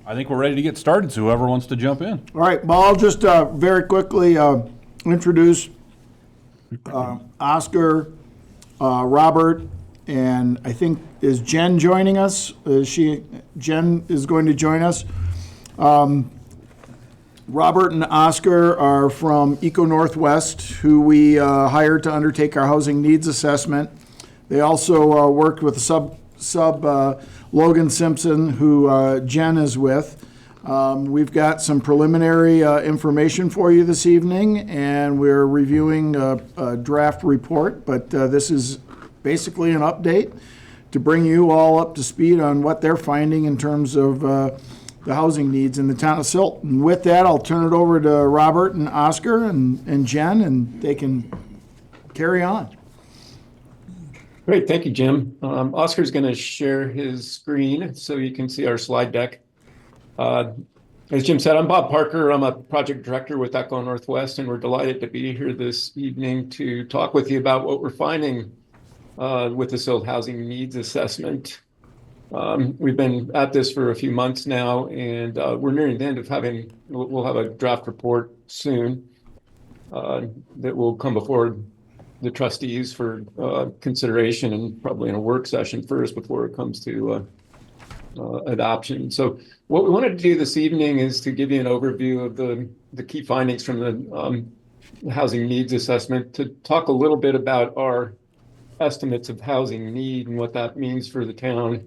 I think we're ready to get started, so whoever wants to jump in. All right, well, I'll just very quickly introduce Oscar, Robert, and I think, is Jen joining us? Jen is going to join us. Robert and Oscar are from Eco Northwest, who we hired to undertake our housing needs assessment. They also worked with sub Logan Simpson, who Jen is with. We've got some preliminary information for you this evening, and we're reviewing a draft report, but this is basically an update to bring you all up to speed on what they're finding in terms of the housing needs in the town of Silt. And with that, I'll turn it over to Robert and Oscar and Jen, and they can carry on. Great, thank you, Jim. Oscar's going to share his screen so you can see our slide deck. As Jim said, I'm Bob Parker. I'm a project director with Eco Northwest, and we're delighted to be here this evening to talk with you about what we're finding with the Silt Housing Needs Assessment. We've been at this for a few months now, and we're nearing the end of we'll have a draft report soon that will come before the trustees for consideration, and probably in a work session first before it comes to adoption. So what we wanted to do this evening is to give you an overview of the key findings from the housing needs assessment, to talk a little bit about our estimates of housing need and what that means for the town.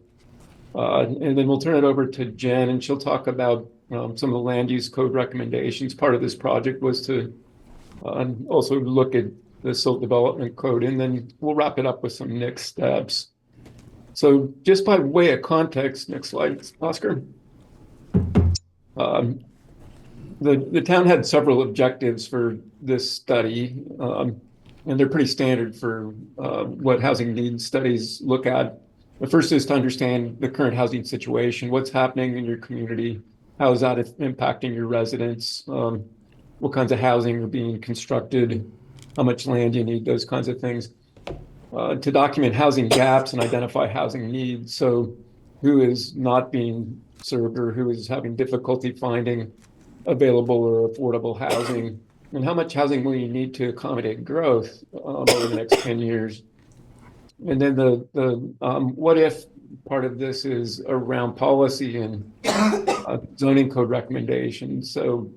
And then we'll turn it over to Jen, and she'll talk about some of the land use code recommendations. Part of this project was to also look at the Silt Development Code, and then we'll wrap it up with some next steps. So just by way of context, next slide, Oscar. The town had several objectives for this study, and they're pretty standard for what housing needs studies look at. The first is to understand the current housing situation, what's happening in your community, how is that impacting your residents, what kinds of housing are being constructed, how much land you need, those kinds of things. To document housing gaps and identify housing needs. So who is not being served or who is having difficulty finding available or affordable housing, and how much housing will you need to accommodate growth over the next 10 years. And then the what if part of this is around policy and zoning code recommendations. So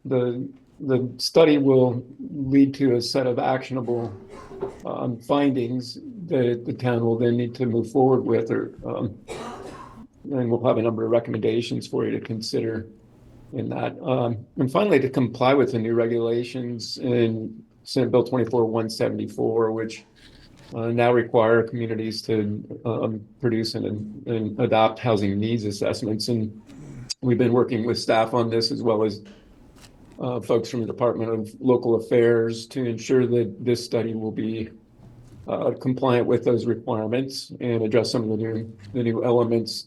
the study will lead to a set of actionable findings that the town will then need to move forward with, and we'll have a number of recommendations for you to consider in that. And finally, to comply with the new regulations in Senate Bill 24-174, which now require communities to produce and adopt housing needs assessments. And we've been working with staff on this, as well as folks from the Department of Local Affairs, to ensure that this study will be compliant with those requirements and address some of the new elements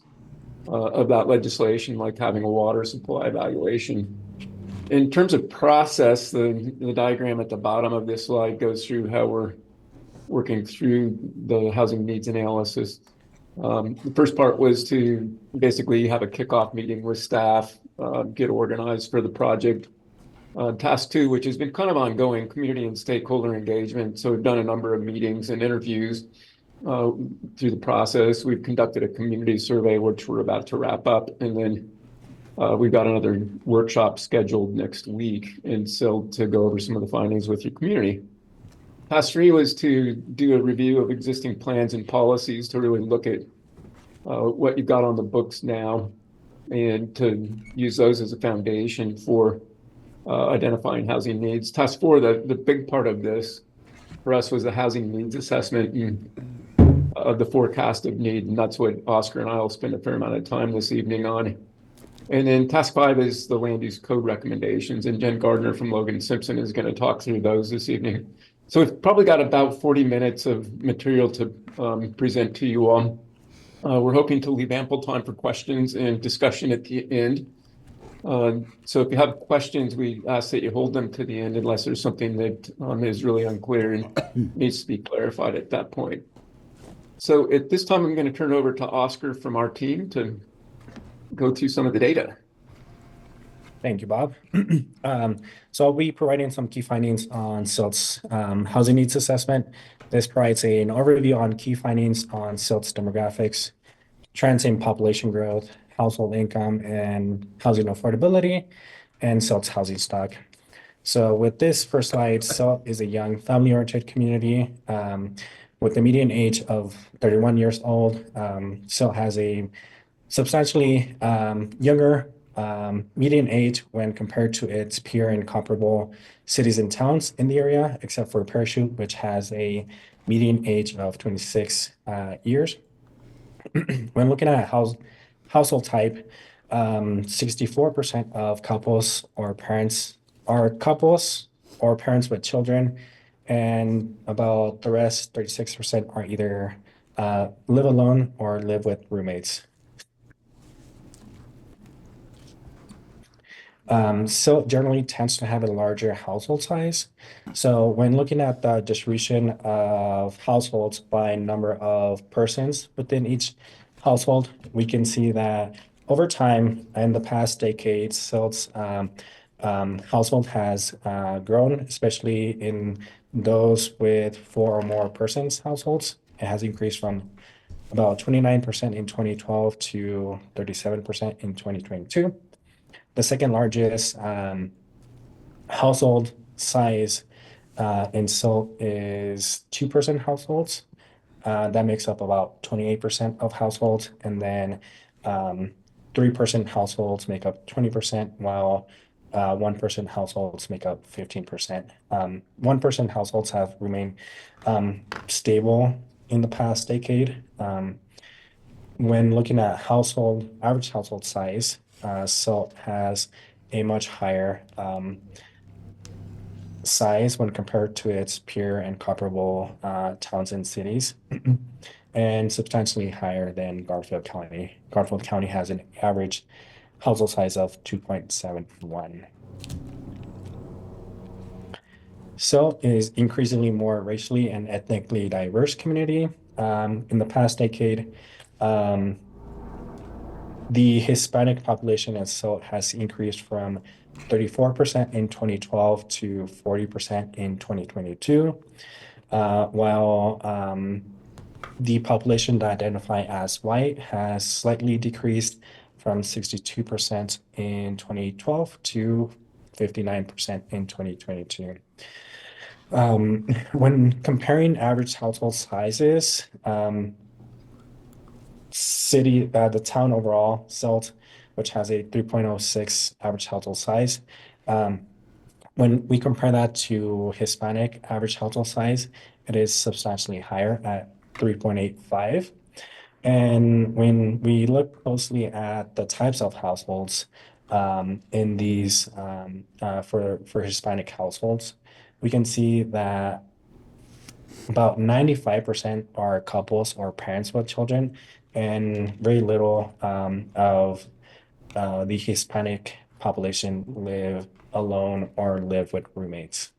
of that legislation, like having a water supply evaluation. In terms of process, the diagram at the bottom of this slide goes through how we're working through the housing needs analysis. The first part was to basically have a kickoff meeting with staff, get organized for the project. Task 2, which has been kind of ongoing, community and stakeholder engagement. So we've done a number of meetings and interviews through the process. We've conducted a community survey, which we're about to wrap up. And then we've got another workshop scheduled next week in Silt to go over some of the findings with your community. Task 3 was to do a review of existing plans and policies to really look at what you've got on the books now, and to use those as a foundation for identifying housing needs. Task 4, the big part of this for us, was the housing needs assessment and the forecast of need. And that's what Oscar and I will spend a fair amount of time this evening on. And then Task 5 is the land use code recommendations. And Jen Gardner from Logan Simpson is going to talk through those this evening. So we've probably got about 40 minutes of material to present to you all. We're hoping to leave ample time for questions and discussion at the end. So if you have questions, we ask that you hold them to the end unless there's something that is really unclear and needs to be clarified at that point. So at this time, I'm going to turn it over to Oscar from our team to go through some of the data. Thank you, Bob. So I'll be providing some key findings on SILT's housing needs assessment. This provides an overview on key findings on SILT's demographics, trends in population growth, household income, and housing affordability, and SILT's housing stock. So with this first slide, SILT is a young family-oriented community with a median age of 31 years old. SILT has a substantially younger median age when compared to its peer and comparable cities and towns in the area, except for Parachute, which has a median age of 26 years. When looking at household type, 64% of couples or parents are couples or parents with children, and about the rest, 36%, are either live alone or live with roommates. SILT generally tends to have a larger household size. So when looking at the distribution of households by number of persons within each household, we can see that over time, in the past decades, SILT's household has grown, especially in those with 4 or more persons households. It has increased from about 29% in 2012 to 37% in 2022. The second largest household size in SILT is 2-person households. That makes up about 28% of households, and then 3-person households make up 20%, while 1-person households make up 15%. 1-person households have remained stable in the past decade. When looking at average household size, SILT has a much higher size when compared to its peer and comparable towns and cities, and substantially higher than Garfield County. Garfield County has an average household size of 2.71. SILT is increasingly more racially and ethnically diverse community. In the past decade, the Hispanic population in SILT has increased from 34% in 2012 to 40% in 2022, while the population that identify as white has slightly decreased from 62% in 2012 to 59% in 2022. When comparing average household sizes, the town overall, SILT, which has a 3.06 average household size, when we compare that to Hispanic average household size, it is substantially higher at 3.85. And when we look closely at the types of households in these for Hispanic households, we can see that about 95% are couples or parents with children, and very little of the Hispanic population live alone or live with roommates.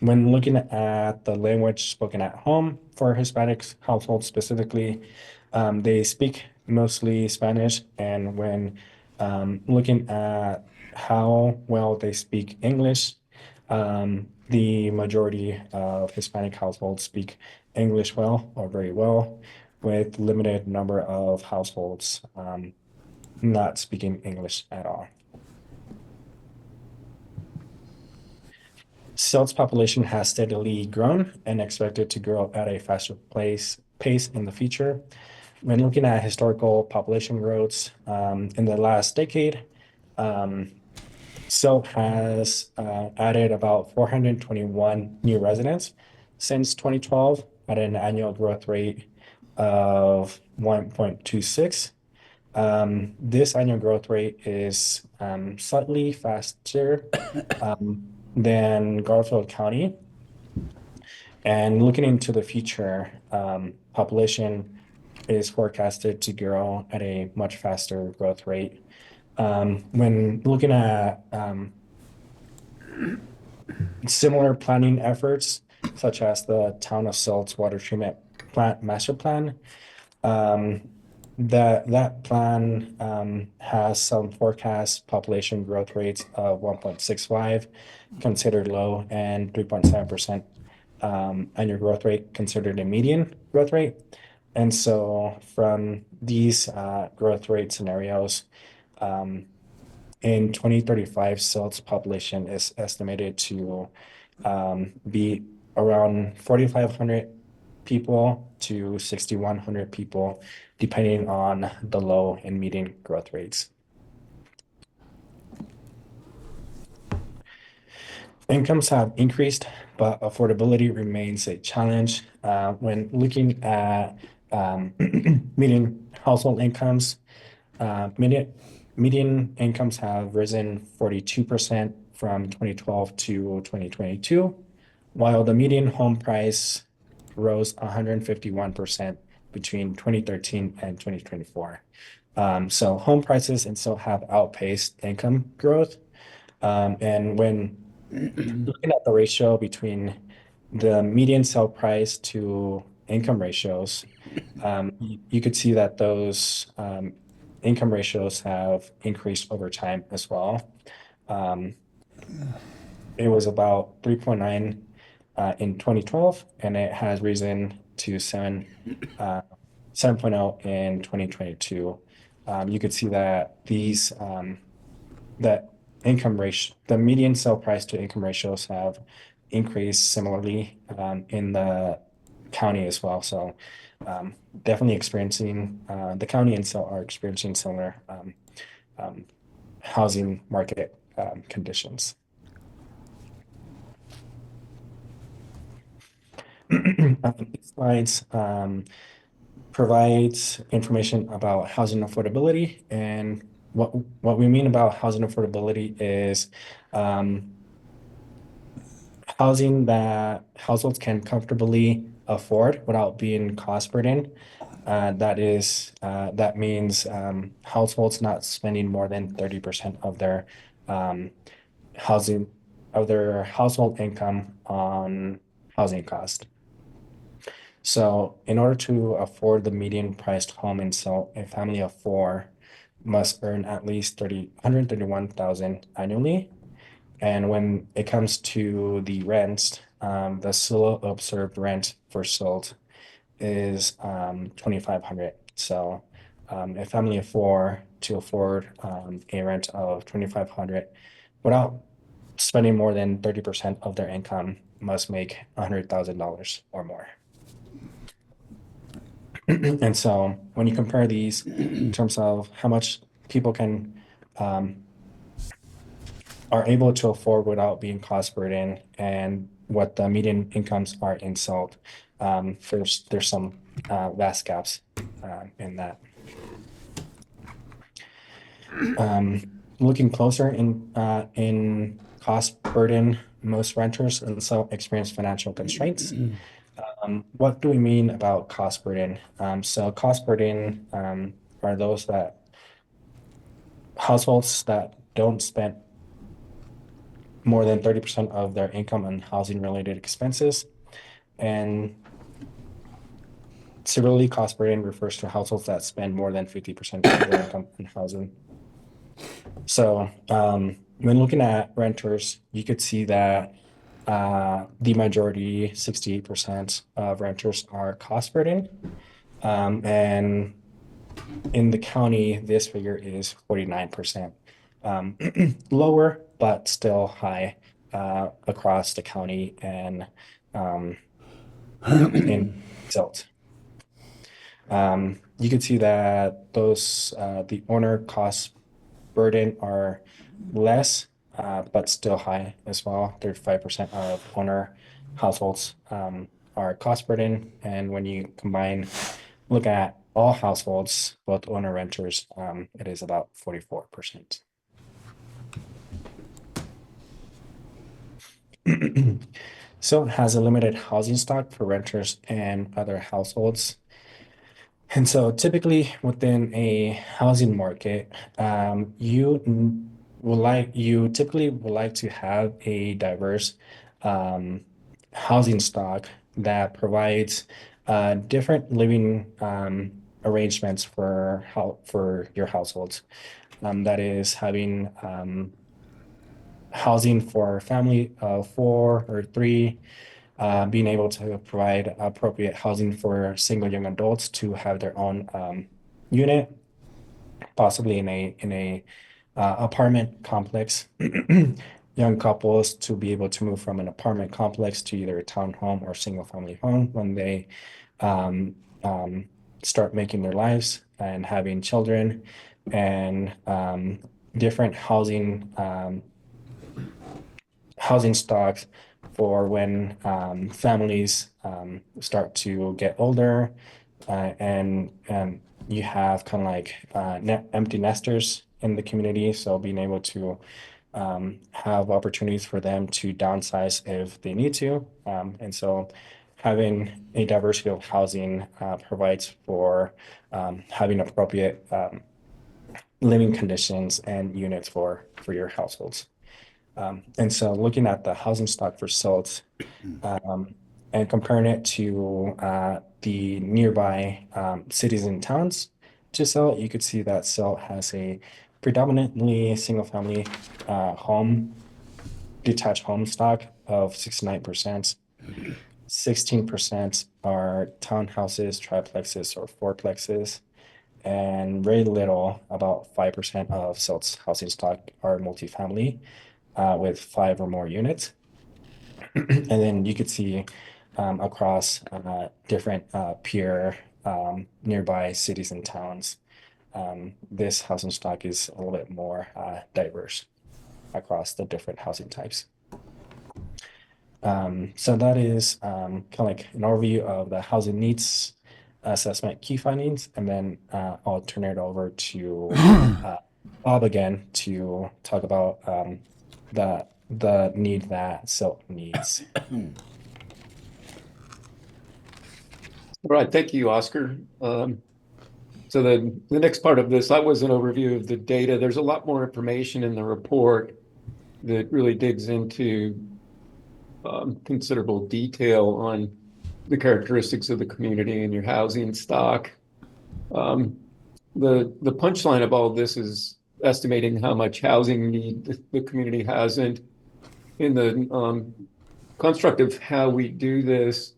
When looking at the language spoken at home for Hispanic households specifically, they speak mostly Spanish, and when looking at how well they speak English, the majority of Hispanic households speak English well or very well, with limited number of households not speaking English at all. SILT's population has steadily grown and expected to grow at a faster pace in the future. When looking at historical population growths in the last decade, SILT has added about 421 new residents since 2012 at an annual growth rate of 1.26. This annual growth rate is slightly faster than Garfield County. And looking into the future, population is forecasted to grow at a much faster growth rate. When looking at similar planning efforts, such as the Town of SILT's water treatment plant master plan, that plan has some forecast population growth rates of 1.65, considered low, and 3.7% annual growth rate, considered a median growth rate. And so from these growth rate scenarios, in 2035, Silt's population is estimated to be around 4,500 people to 6,100 people, depending on the low and median growth rates. Incomes have increased, but affordability remains a challenge. When looking at median household incomes, median incomes have risen 42% from 2012 to 2022, while the median home price rose 151% between 2013 and 2024. So home prices and so have outpaced income growth. And when looking at the ratio between the median sale price to income ratios, you could see that those income ratios have increased over time as well. It was about 3.9 in 2012, and it has risen to 7.0 in 2022. You could see that these that income ratio, the median sale price to income ratios have increased similarly in the county as well. So definitely experiencing, the county and so are experiencing similar housing market conditions. These slides provides information about housing affordability, and what we mean about housing affordability is housing that households can comfortably afford without being cost burden. That means households not spending more than 30% of their household income on housing cost. So in order to afford the median priced home in Silt, a family of four must earn at least $131,000 annually. And when it comes to the rents, the Zillow observed rent for Silt is $2,500. So a family of four to afford a rent of $2,500 without spending more than 30% of their income must make $100,000 or more. And so when you compare these in terms of how much people can are able to afford without being cost burden and what the median incomes are in Silt, there's some vast gaps in that. Looking closer in cost burden, most renters in Silt experience financial constraints. What do we mean about cost burden? So cost burden are those households that don't spend more than 30% of their income on housing related expenses. And severely cost burden refers to households that spend more than 50% of their income on housing. So when looking at renters, you could see that the majority, 68% of renters are cost burden. And in the county, this figure is 49%. Lower, but still high across the county and in Silt. You can see that those the owner cost burden are less, but still high as well. 35% of owner households are cost burden, and when you look at all households, both owner renters, it is about 44%. So it has a limited housing stock for renters and other households. And so typically within a housing market, you typically would like to have a diverse housing stock that provides different living arrangements for your households. That is having housing for a family of 4 or 3, being able to provide appropriate housing for single young adults to have their own unit, possibly in a apartment complex. Young couples to be able to move from an apartment complex to either a townhome or single family home when they start making their lives and having children, and different housing stocks for when families start to get older, and you have kind of like empty nesters in the community. So being able to have opportunities for them to downsize if they need to. And so having a diversity of housing provides for having appropriate living conditions and units for your households. And so looking at the housing stock for Silt and comparing it to the nearby cities and towns to Silt, you could see that Silt has a predominantly single-family home, detached home stock of 69%. 16% are townhouses, triplexes, or fourplexes, and very little, about 5% of Silt's housing stock are multifamily with 5 or more units. And then you could see across different peer nearby cities and towns, this housing stock is a little bit more diverse across the different housing types. So that is kind of like an overview of the housing needs assessment key findings, and then I'll turn it over to Bob again to talk about the need that Silt needs. All right, thank you, Oscar. So the next part of this, that was an overview of the data. There's a lot more information in the report that really digs into considerable detail on the characteristics of the community and your housing stock. The punchline of all this is estimating how much housing need the community has. And in the construct of how we do this,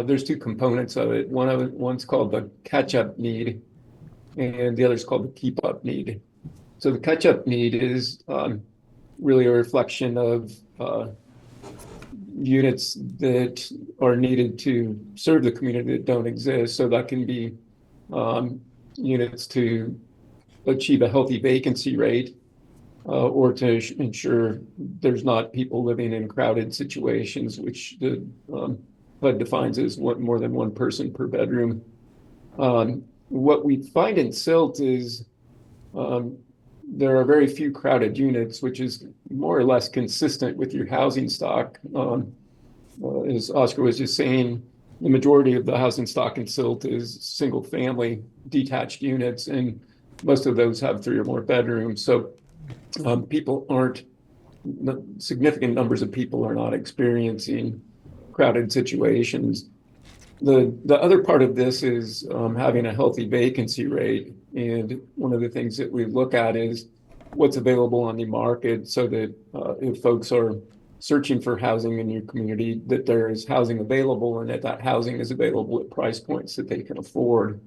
there's 2 components of it. One's called the catch-up need, and the other's called the keep-up need. So the catch-up need is really a reflection of units that are needed to serve the community that don't exist. So that can be units to achieve a healthy vacancy rate, or to ensure there's not people living in crowded situations, which the HUD defines as more than 1 person per bedroom. What we find in Silt is there are very few crowded units, which is more or less consistent with your housing stock. As Oscar was just saying, the majority of the housing stock in Silt is single family detached units, and most of those have 3 or more bedrooms. So significant numbers of people are not experiencing crowded situations. The other part of this is having a healthy vacancy rate. And one of the things that we look at is what's available on the market, so that if folks are searching for housing in your community, that there is housing available, and that housing is available at price points that they can afford.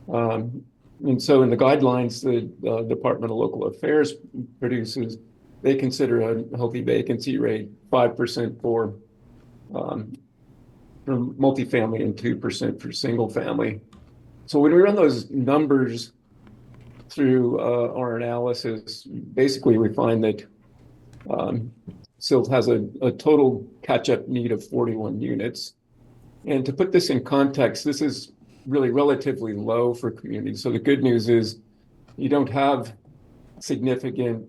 And so in the guidelines the Department of Local Affairs produces, they consider a healthy vacancy rate 5% for multifamily and 2% for single family. So when we run those numbers through our analysis, basically we find that Silt has a total catch-up need of 41 units. And to put this in context, this is really relatively low for communities. So the good news is you don't have significant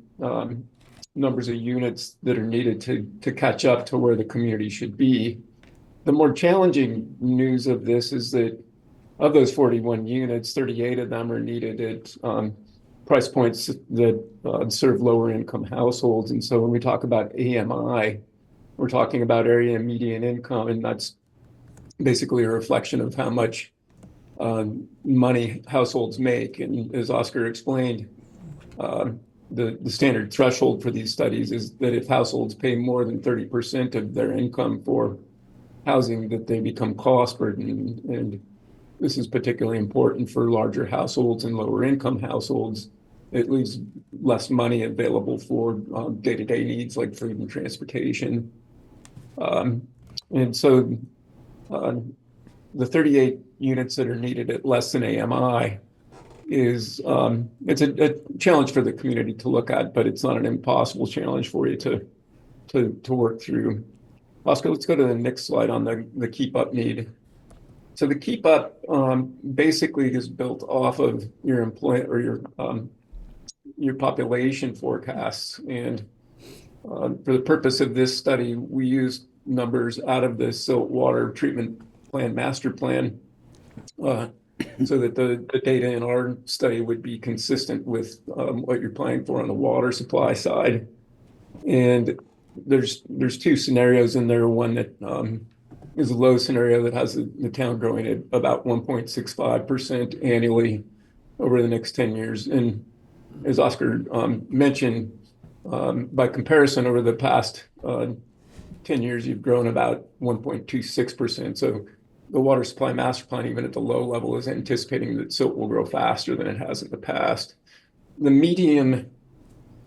numbers of units that are needed to catch up to where the community should be. The more challenging news of this is that of those 41 units, 38 of them are needed at price points that serve lower income households. And so when we talk about AMI, we're talking about area median income, and that's basically a reflection of how much money households make. And as Oscar explained, the standard threshold for these studies is that if households pay more than 30% of their income for housing, that they become cost burdened. And this is particularly important for larger households and lower income households. It leaves less money available for day-to-day needs like food and transportation. And so the 38 units that are needed at less than AMI is it's a challenge for the community to look at, but it's not an impossible challenge for you to work through. Oscar, let's go to the next slide on the keep up need. So the keep up basically is built off of your your population forecasts. And for the purpose of this study, we used numbers out of the Silt Water Treatment Plan Master Plan so that the data in our study would be consistent with what you're planning for on the water supply side. And there's two scenarios in there. One that is a low scenario that has the town growing at about 1.65% annually over the next 10 years. And as Oscar mentioned, by comparison, over the past 10 years, you've grown about 1.26%. So the water supply master plan, even at the low level, is anticipating that silt will grow faster than it has in the past. The median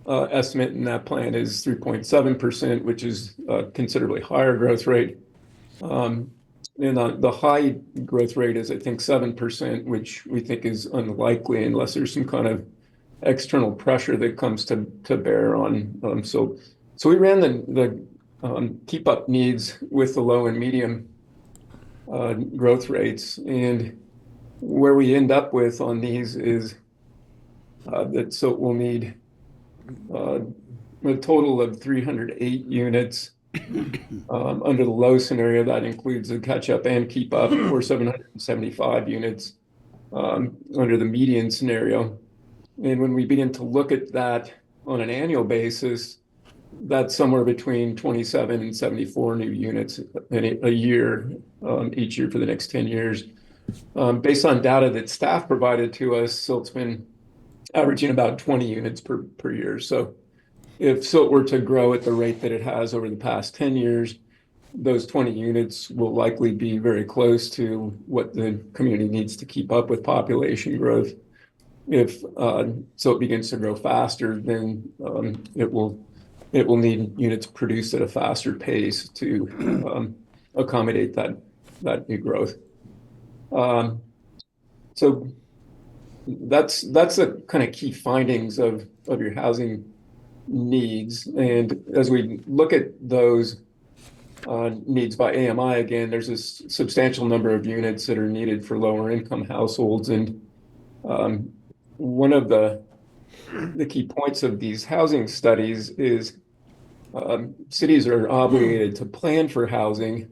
estimate in that plan is 3.7%, which is a considerably higher growth rate. And the high growth rate is, I think, 7%, which we think is unlikely unless there's some kind of external pressure that comes to bear on silt. So we ran the keep up needs with the low and medium growth rates, and where we end up with on these is that silt will need a total of 308 units. Under the low scenario, that includes the catch up and keep up, or 775 units under the median scenario. And when we begin to look at that on an annual basis, that's somewhere between 27 and 74 new units a year, each year for the next 10 years. Based on data that staff provided to us, silt's been averaging about 20 units per year. So if silt were to grow at the rate that it has over the past 10 years, those 20 units will likely be very close to what the community needs to keep up with population growth. If silt begins to grow faster, then it will need units produced at a faster pace to accommodate that new growth. So that's the kind of key findings of your housing needs. And as we look at those needs by AMI, again, there's a substantial number of units that are needed for lower income households. And one of the key points of these housing studies is cities are obligated to plan for housing,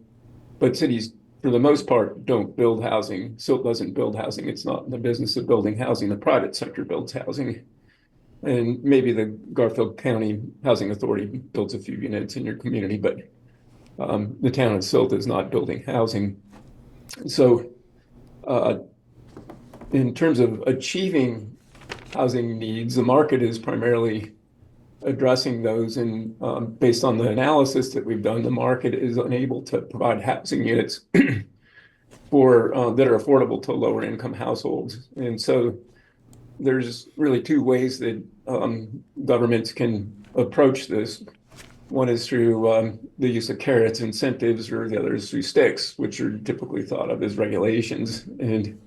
but cities, for the most part, don't build housing. Silt doesn't build housing. It's not in the business of building housing. The private sector builds housing. And maybe the Garfield County Housing Authority builds a few units in your community, but the town of Silt is not building housing. So in terms of achieving housing needs, the market is primarily addressing those. And based on the analysis that we've done, the market is unable to provide housing units for that are affordable to lower income households. And so there's really two ways that governments can approach this. One is through the use of carrots, incentives, or the other is through sticks, which are typically thought of as regulations. And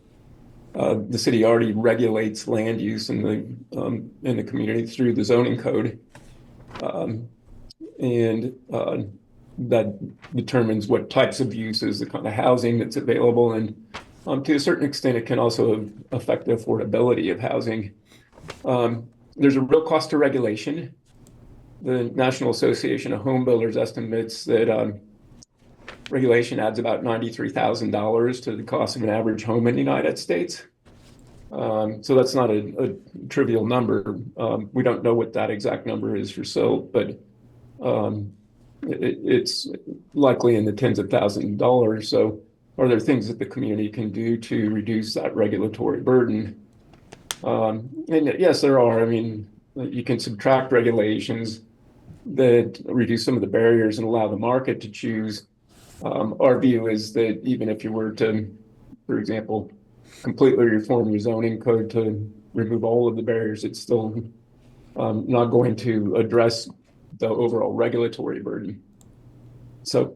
the city already regulates land use in the community through the zoning code, and that determines what types of uses, the kind of housing that's available, and to a certain extent, it can also affect the affordability of housing. There's a real cost to regulation. The National Association of Home Builders estimates that regulation adds about $93,000 to the cost of an average home in the United States. So that's not a trivial number. We don't know what that exact number is for silt, but it's likely in the tens of thousands of dollars. So are there things that the community can do to reduce that regulatory burden? And yes, there are. I mean, you can subtract regulations that reduce some of the barriers and allow the market to choose. Our view is that even if you were to, for example, completely reform your zoning code to remove all of the barriers, it's still not going to address the overall regulatory burden. So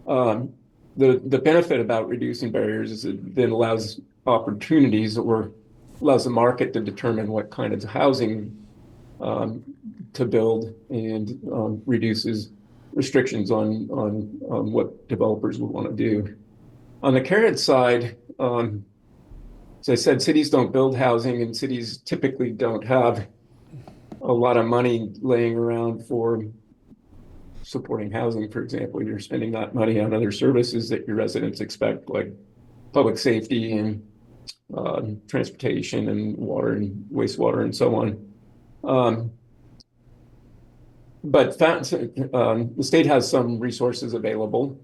the benefit about reducing barriers is it then allows opportunities or allows the market to determine what kind of housing to build and reduces restrictions on what developers would want to do. On the carrot side, as I said, cities don't build housing, and cities typically don't have a lot of money laying around for supporting housing. For example, you're spending that money on other services that your residents expect, like public safety and transportation and water and wastewater and so on. But the state has some resources available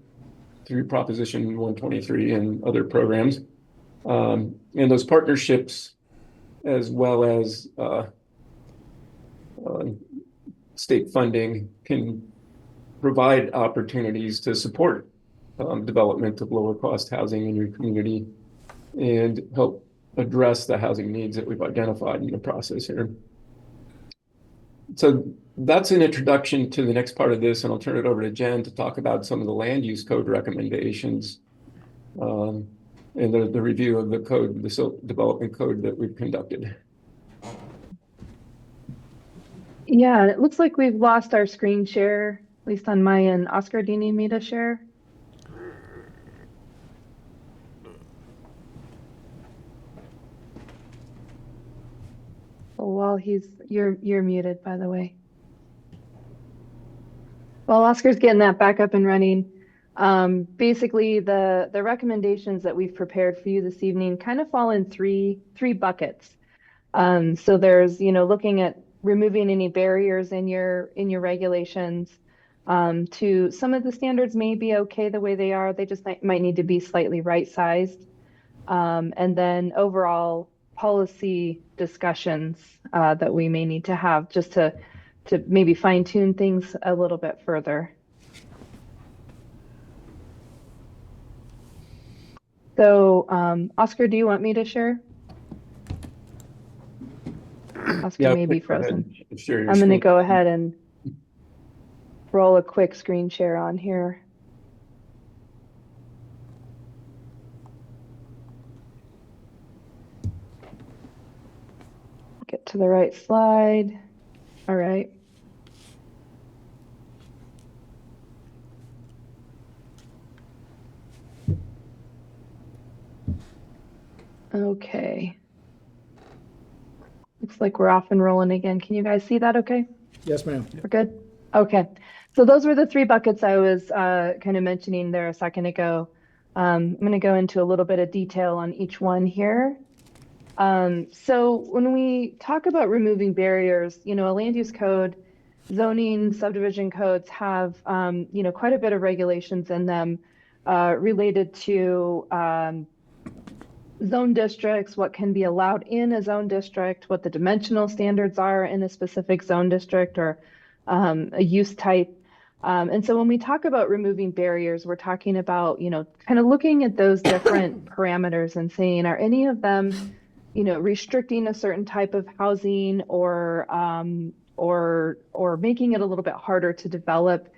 through Proposition 123 and other programs. And those partnerships, as well as state funding, can provide opportunities to support development of lower cost housing in your community and help address the housing needs that we've identified in the process here. So that's an introduction to the next part of this, and I'll turn it over to Jen to talk about some of the land use code recommendations and the review of the code, the SILT development code that we've conducted. Yeah, it looks like we've lost our screen share, at least on my end. Oscar, do you need me to share? Oh, while you're muted, by the way. While Oscar's getting that back up and running, basically the recommendations that we've prepared for you this evening kind of fall in three buckets. So there's, looking at removing any barriers in your regulations. To some of the standards may be okay the way they are, they just might need to be slightly right-sized. And then overall policy discussions that we may need to have just to maybe fine-tune things a little bit further. So, Oscar, do you want me to share? Oscar may be frozen. I'm going to go ahead and roll a quick screen share on here. Get to the right slide. All right. Okay. Looks like we're off and rolling again. Can you guys see that okay? Yes, ma'am. We're good? Okay. So those were the three buckets I was kind of mentioning there a second ago. I'm going to go into a little bit of detail on each one here. So when we talk about removing barriers, a land use code, zoning, subdivision codes have, quite a bit of regulations in them related to zone districts, what can be allowed in a zone district, what the dimensional standards are in a specific zone district or a use type. And so when we talk about removing barriers, we're talking about, kind of looking at those different parameters and saying, are any of them, restricting a certain type of housing or making it a little bit harder to develop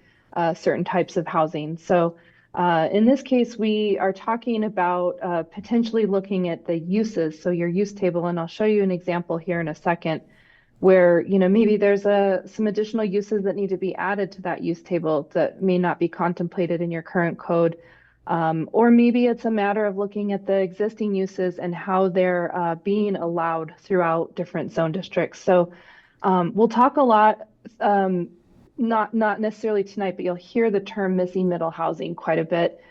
certain types of housing. So in this case, we are talking about potentially looking at the uses. So your use table, and I'll show you an example here in a second, where maybe there's some additional uses that need to be added to that use table that may not be contemplated in your current code. Or maybe it's a matter of looking at the existing uses and how they're being allowed throughout different zone districts. So we'll talk a lot, not necessarily tonight, but you'll hear the term missing middle housing quite a bit.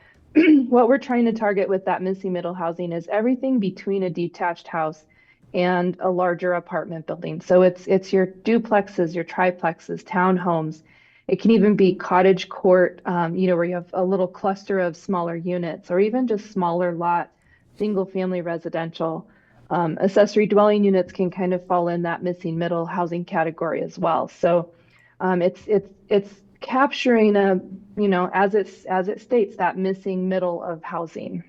What we're trying to target with that missing middle housing is everything between a detached house and a larger apartment building. So it's your duplexes, your triplexes, townhomes, It can even be cottage court, where you have a little cluster of smaller units, or even just smaller lot, single family residential. Accessory dwelling units can kind of fall in that missing middle housing category as well. So it's capturing as it states, that missing middle of housing.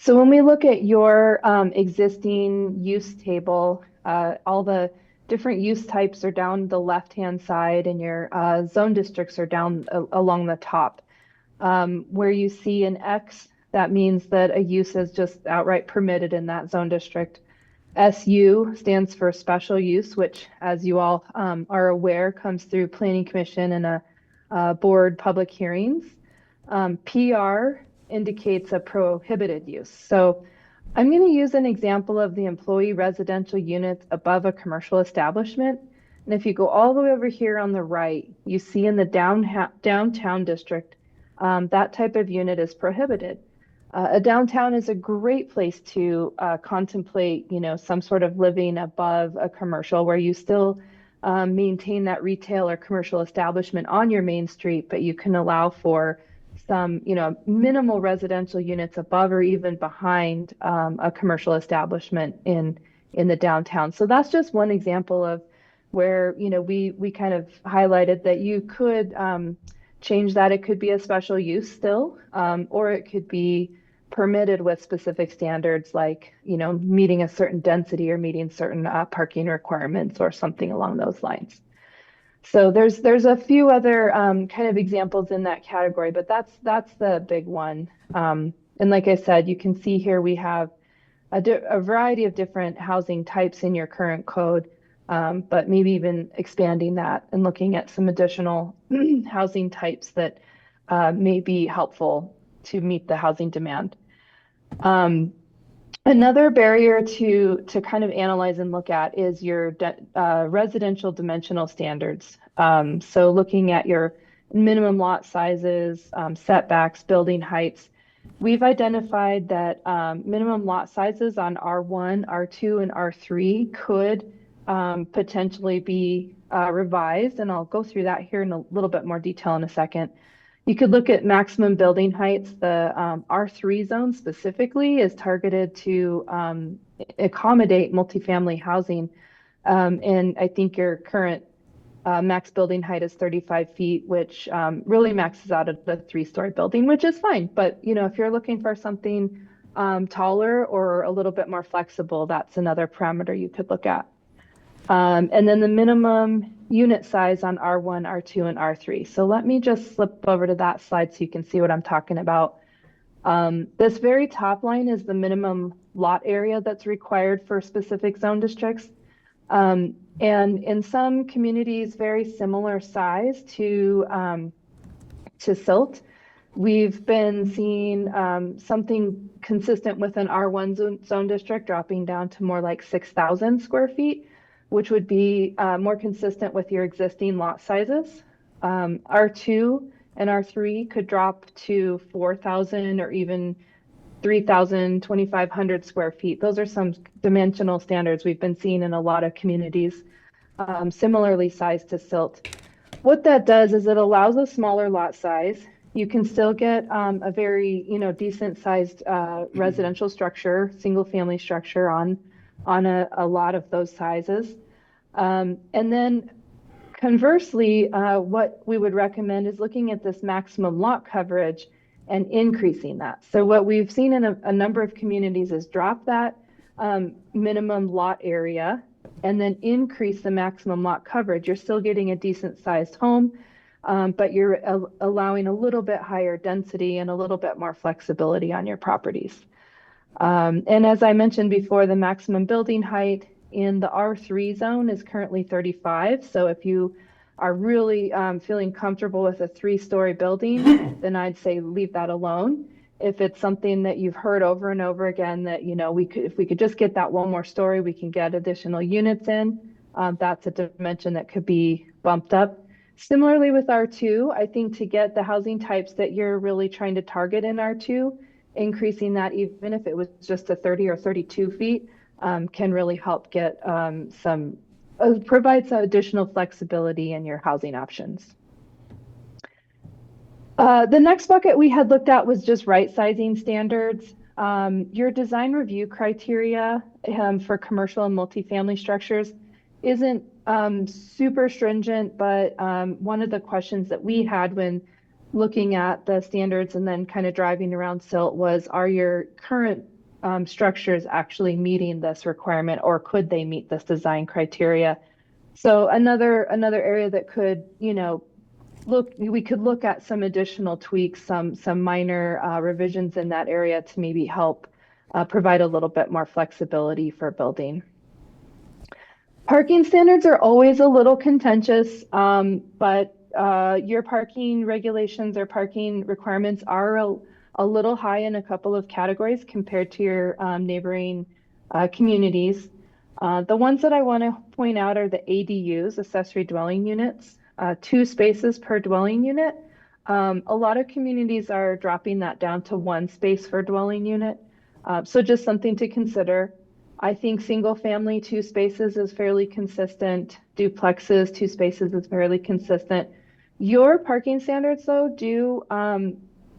So when we look at your existing use table, all the different use types are down the left-hand side, and your zone districts are down along the top. Where you see an X, that means that a use is just outright permitted in that zone district. SU stands for special use, which, as you all are aware, comes through Planning Commission and a board public hearings. PR indicates a prohibited use. So I'm going to use an example of the employee residential units above a commercial establishment. And if you go all the way over here on the right, you see in the downtown district, that type of unit is prohibited. A downtown is a great place to contemplate, some sort of living above a commercial where you still maintain that retail or commercial establishment on your main street, but you can allow for some, minimal residential units above or even behind a commercial establishment in the downtown. So that's just one example of where, we kind of highlighted that you could change that. It could be a special use still, or it could be permitted with specific standards like, meeting a certain density or meeting certain parking requirements or something along those lines. So there's a few other kind of examples in that category, but that's the big one. And like I said, you can see here we have a variety of different housing types in your current code, but maybe even expanding that and looking at some additional housing types that may be helpful to meet the housing demand. Another barrier to kind of analyze and look at is your residential dimensional standards. So looking at your minimum lot sizes, setbacks, building heights, we've identified that minimum lot sizes on R1, R2, and R3 could potentially be revised, and I'll go through that here in a little bit more detail in a second. You could look at maximum building heights. The R3 zone specifically is targeted to accommodate multifamily housing. And I think your current max building height is 35 feet, which really maxes out at the 3-story building, which is fine. But, if you're looking for something taller or a little bit more flexible, that's another parameter you could look at. And then the minimum unit size on R1, R2, and R3. So let me just slip over to that slide so you can see what I'm talking about. This very top line is the minimum lot area that's required for specific zone districts. And in some communities, very similar size to Silt, we've been seeing something consistent with an R1 zone district dropping down to more like 6,000 square feet, which would be more consistent with your existing lot sizes. R2 and R3 could drop to 4,000 or even 3,000, 2,500 square feet. Those are some dimensional standards we've been seeing in a lot of communities, similarly sized to Silt. What that does is it allows a smaller lot size. You can still get a very, decent sized residential structure, single family structure on a lot of those sizes. And then conversely, what we would recommend is looking at this maximum lot coverage and increasing that. So what we've seen in a number of communities is drop that minimum lot area and then increase the maximum lot coverage. You're still getting a decent sized home, but you're allowing a little bit higher density and a little bit more flexibility on your properties. And as I mentioned before, the maximum building height in the R3 zone is currently 35. So if you are really feeling comfortable with a 3-story building, then I'd say leave that alone. If it's something that you've heard over and over again that, if we could just get that one more story, we can get additional units in, that's a dimension that could be bumped up. Similarly with R2, I think to get the housing types that you're really trying to target in R2, increasing that even if it was just a 30 or 32 feet can really help get some provides additional flexibility in your housing options. The next bucket we had looked at was just right sizing standards. Your design review criteria for commercial and multifamily structures isn't super stringent, but one of the questions that we had when looking at the standards and then kind of driving around SILT was, are your current structures actually meeting this requirement, or could they meet this design criteria? So another area that could, we could look at some additional tweaks, some minor revisions in that area to maybe help provide a little bit more flexibility for building. Parking standards are always a little contentious, but your parking regulations or parking requirements are a little high in a couple of categories compared to your neighboring communities. The ones that I want to point out are the ADUs, accessory dwelling units, 2 spaces per dwelling unit. A lot of communities are dropping that down to 1 space for dwelling unit. So just something to consider. I think single family 2 spaces is fairly consistent. Duplexes 2 spaces is fairly consistent. Your parking standards though do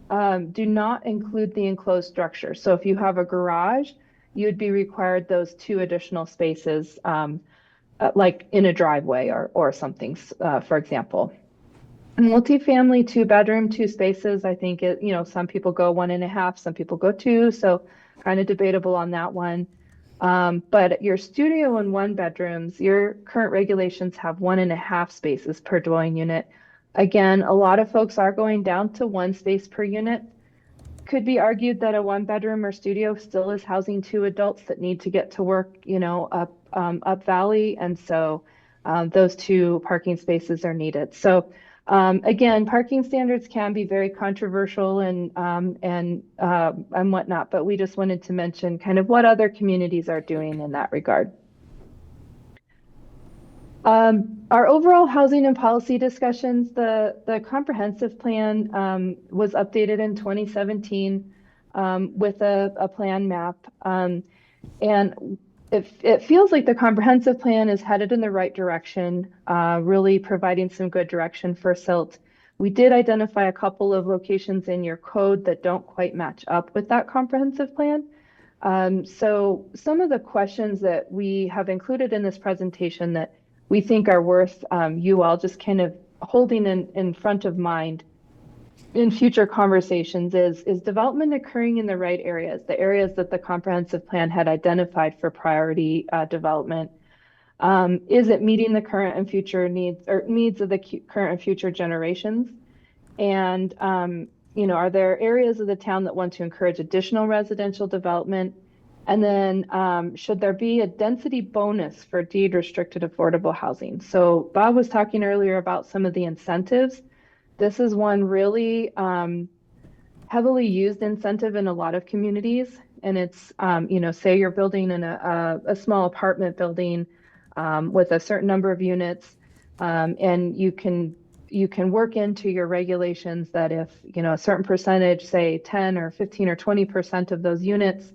not include the enclosed structure. So if you have a garage, you'd be required those 2 additional spaces, like in a driveway or something, for example. Multifamily 2 bedroom 2 spaces, I think some people go 1.5, some people go 2, so kind of debatable on that one. But your studio and 1 bedrooms, your current regulations have 1.5 spaces per dwelling unit. Again, a lot of folks are going down to 1 space per unit. Could be argued that a 1 bedroom or studio still is housing 2 adults that need to get to work, up valley. And so those 2 parking spaces are needed. So again, parking standards can be very controversial and whatnot, but we just wanted to mention kind of what other communities are doing in that regard. Our overall housing and policy discussions, the comprehensive plan was updated in 2017 with a plan map. And it feels like the comprehensive plan is headed in the right direction, really providing some good direction for SILT. We did identify a couple of locations in your code that don't quite match up with that comprehensive plan. So some of the questions that we have included in this presentation that we think are worth you all just kind of holding in front of mind in future conversations is development occurring in the right areas, the areas that the comprehensive plan had identified for priority development. Is it meeting the current and future needs or needs of the current and future generations? And, are there areas of the town that want to encourage additional residential development? And then should there be a density bonus for deed restricted affordable housing? So Bob was talking earlier about some of the incentives. This is one really heavily used incentive in a lot of communities. And it's, say you're building in a small apartment building with a certain number of units, and you can work into your regulations that if, a certain percentage, say 10 or 15 or 20% of those units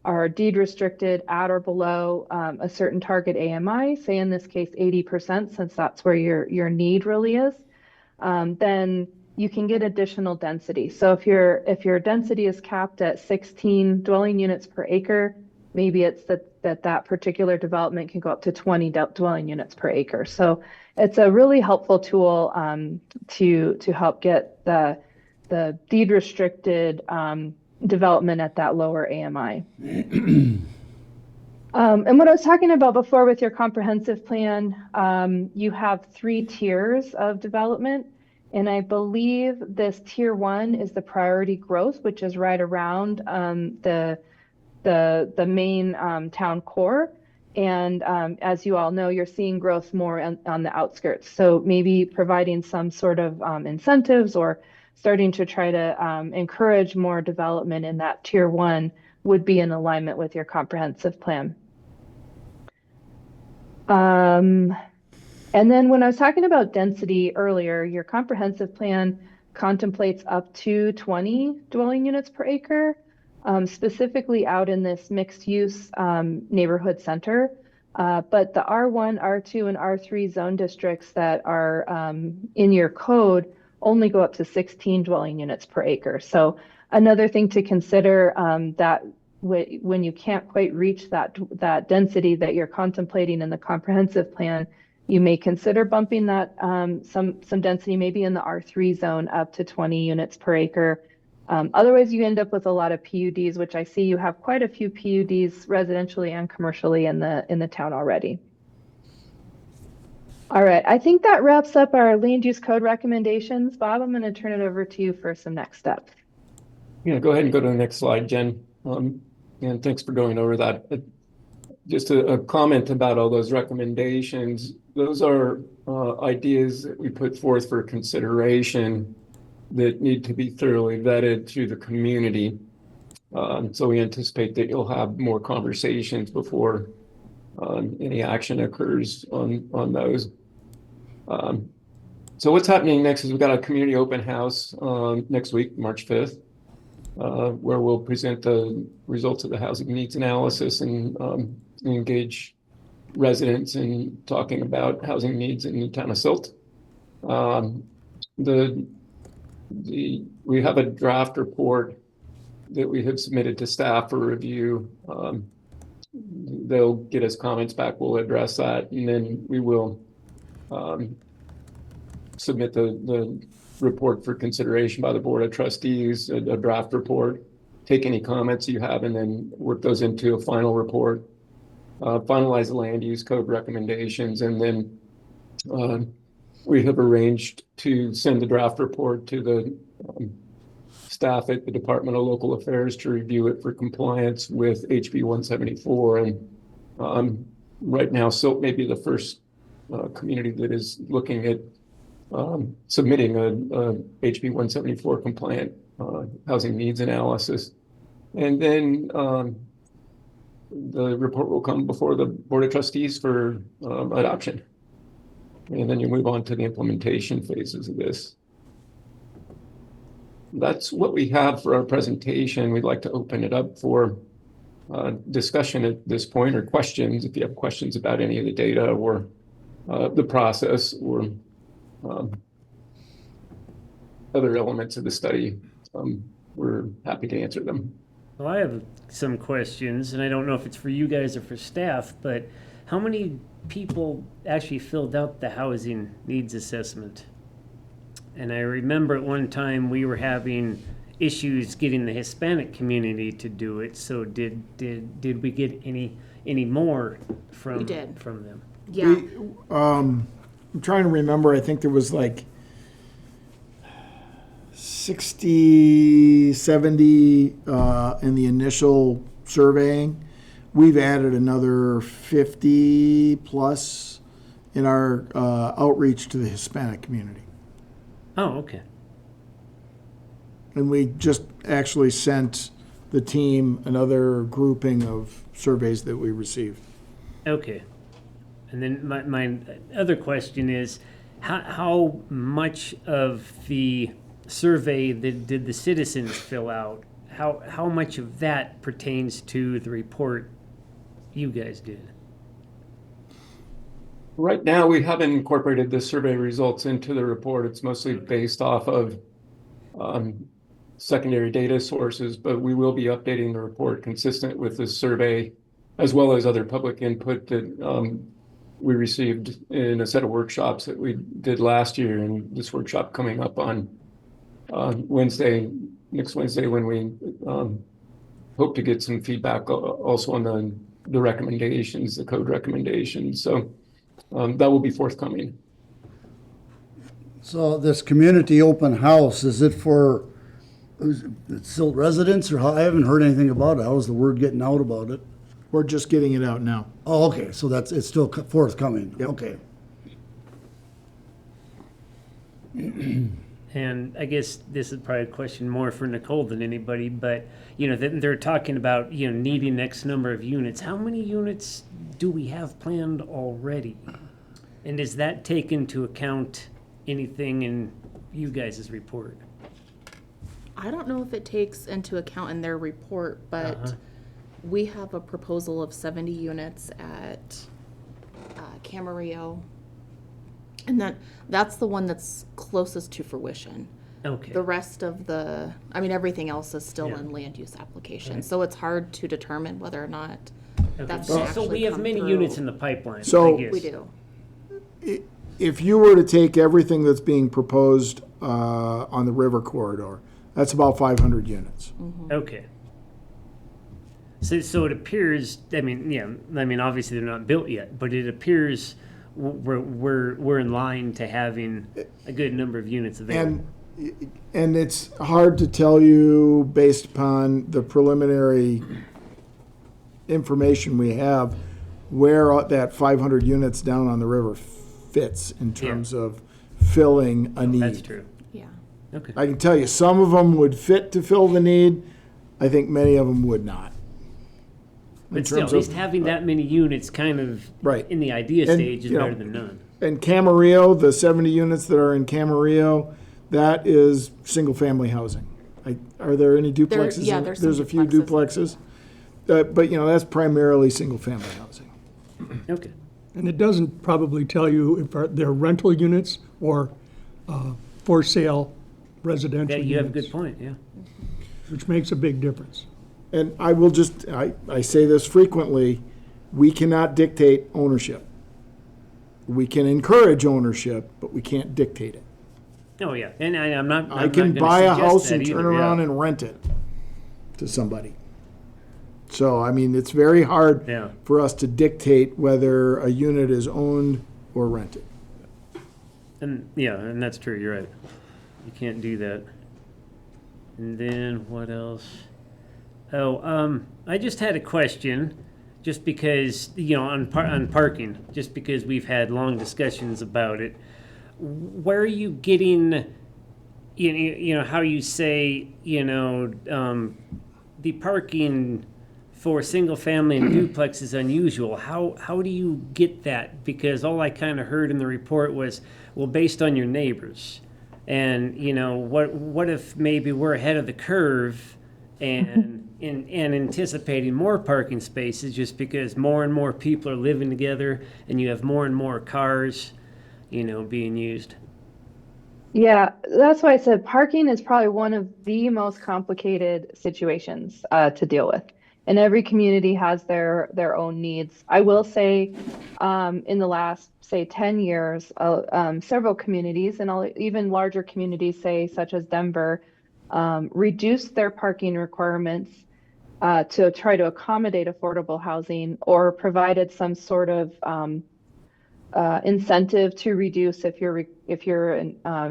are deed restricted at or below a certain target AMI, say in this case 80%, since that's where your need really is, then you can get additional density. So if your density is capped at 16 dwelling units per acre, maybe it's that particular development can go up to 20 dwelling units per acre. So it's a really helpful tool to help get the deed restricted development at that lower AMI. And what I was talking about before with your comprehensive plan, you have 3 tiers of development. And I believe this tier 1 is the priority growth, which is right around the main town core. And as you all know, you're seeing growth more on the outskirts. So maybe providing some sort of incentives or starting to try to encourage more development in that tier 1 would be in alignment with your comprehensive plan. And then when I was talking about density earlier, your comprehensive plan contemplates up to 20 dwelling units per acre, specifically out in this mixed use neighborhood center. But the R1, R2, and R3 zone districts that are in your code only go up to 16 dwelling units per acre. So another thing to consider that when you can't quite reach that density that you're contemplating in the comprehensive plan, you may consider bumping that some density maybe in the R3 zone up to 20 units per acre. Otherwise, you end up with a lot of PUDs, which I see you have quite a few PUDs residentially and commercially in the town already. All right, I think that wraps up our land use code recommendations. Bob, I'm going to turn it over to you for some next steps. Yeah, go ahead and go to the next slide, Jen. And thanks for going over that. Just a comment about all those recommendations. Those are ideas that we put forth for consideration that need to be thoroughly vetted through the community. So we anticipate that you'll have more conversations before any action occurs on those. So what's happening next is we've got a community open house next week, March 5th, where we'll present the results of the housing needs analysis and engage residents in talking about housing needs in the town of Silt. We have a draft report that we have submitted to staff for review. They'll get us comments back, we'll address that, and then we will submit the report for consideration by the Board of Trustees, a draft report, take any comments you have, and then work those into a final report, finalize the land use code recommendations, and then we have arranged to send the draft report to the staff at the Department of Local Affairs to review it for compliance with HB 174. And right now, Silt may be the first community that is looking at submitting a HB 174 compliant housing needs analysis. And then the report will come before the Board of Trustees for adoption. And then you move on to the implementation phases of this. That's what we have for our presentation. We'd like to open it up for discussion at this point, or questions. If you have questions about any of the data or the process or other elements of the study, we're happy to answer them. Well, I have some questions, and I don't know if it's for you guys or for staff, but how many people actually filled out the housing needs assessment? And I remember at one time we were having issues getting the Hispanic community to do it. So did we get any more from We did. from them? Yeah, I'm trying to remember, I think there was like 60, 70 in the initial surveying. We've added another 50 plus in our outreach to the Hispanic community. Oh, okay. And we just actually sent the team another grouping of surveys that we received. Okay. And then my other question is, how much of the survey that did the citizens fill out, how much of that pertains to the report you guys did? Right now, we haven't incorporated the survey results into the report. It's mostly based off of secondary data sources, but we will be updating the report consistent with the survey, as well as other public input that we received in a set of workshops that we did last year, and this workshop coming up on next Wednesday, when we hope to get some feedback also on the recommendations, the code recommendations. So that will be forthcoming. So this community open house, is it for Silt residents, or how? I haven't heard anything about it. How's the word getting out about it? We're just getting it out now. Oh, okay, so it's still forthcoming. Yep. Okay. And I guess this is probably a question more for Nicole than anybody, but they're talking about needing X number of units. How many units do we have planned already? And does that take into account anything in you guys' report? I don't know if it takes into account in their report, but we have a proposal of 70 units at Camarillo. And then that's the one that's closest to fruition. Okay. The rest of everything else is still Yeah. in land use application. So it's hard to determine whether or not Okay. that's So actually we have come many through. units in the pipeline, So- I guess. We do. If you were to take everything that's being proposed on the river corridor, that's about 500 units. Okay. So it appears, obviously they're not built yet, but it appears we're in line to having a good number of units available. And it's hard to tell you based upon the preliminary information we have where that 500 units down on the river fits in terms of filling a need. That's true. Yeah. Okay. I can tell you, some of them would fit to fill the need. I think many of them would not. But still, at least having that many units kind of Right. in the idea And, stage is you know, better than none. And Camarillo, the 70 units that are in Camarillo, that is single-family housing. Are there any duplexes? yeah, in it? there's There's some a few duplexes. But, that's primarily single-family housing. Okay. And it doesn't probably tell you if they're rental units or for sale residential Yeah, units. you have a good point, yeah. Which makes a big difference. And I will just, I say this frequently, we cannot dictate ownership. We can encourage ownership, but we can't dictate it. Oh, yeah, and I'm not. I I'm can not gonna buy a suggest house that and turn either, around yeah. and rent it to somebody. So, it's very hard Yeah. for us to dictate whether a unit is owned or rented. And that's true, you're right. You can't do that. And then what else? Oh, I just had a question, just because, on parking, just because we've had long discussions about it. Where are you getting, how you say, the parking for single family and duplex is unusual. How do you get that? Because all I kind of heard in the report was, well, based on your neighbors. And, what if maybe we're ahead of the curve and anticipating more parking spaces just because more and more people are living together and you have more and more cars, being used? Yeah, that's why I said parking is probably one of the most complicated situations to deal with. And every community has their own needs. I will say, in the last, say, 10 years, several communities and even larger communities, say, such as Denver, reduced their parking requirements to try to accommodate affordable housing or provided some sort of incentive to reduce if you're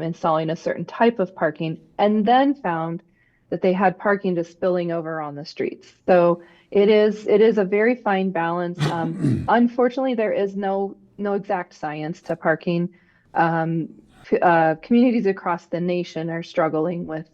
installing a certain type of parking, and then found that they had parking just spilling over on the streets. So it is a very fine balance. Unfortunately, there is no exact science to parking. Communities across the nation are struggling with,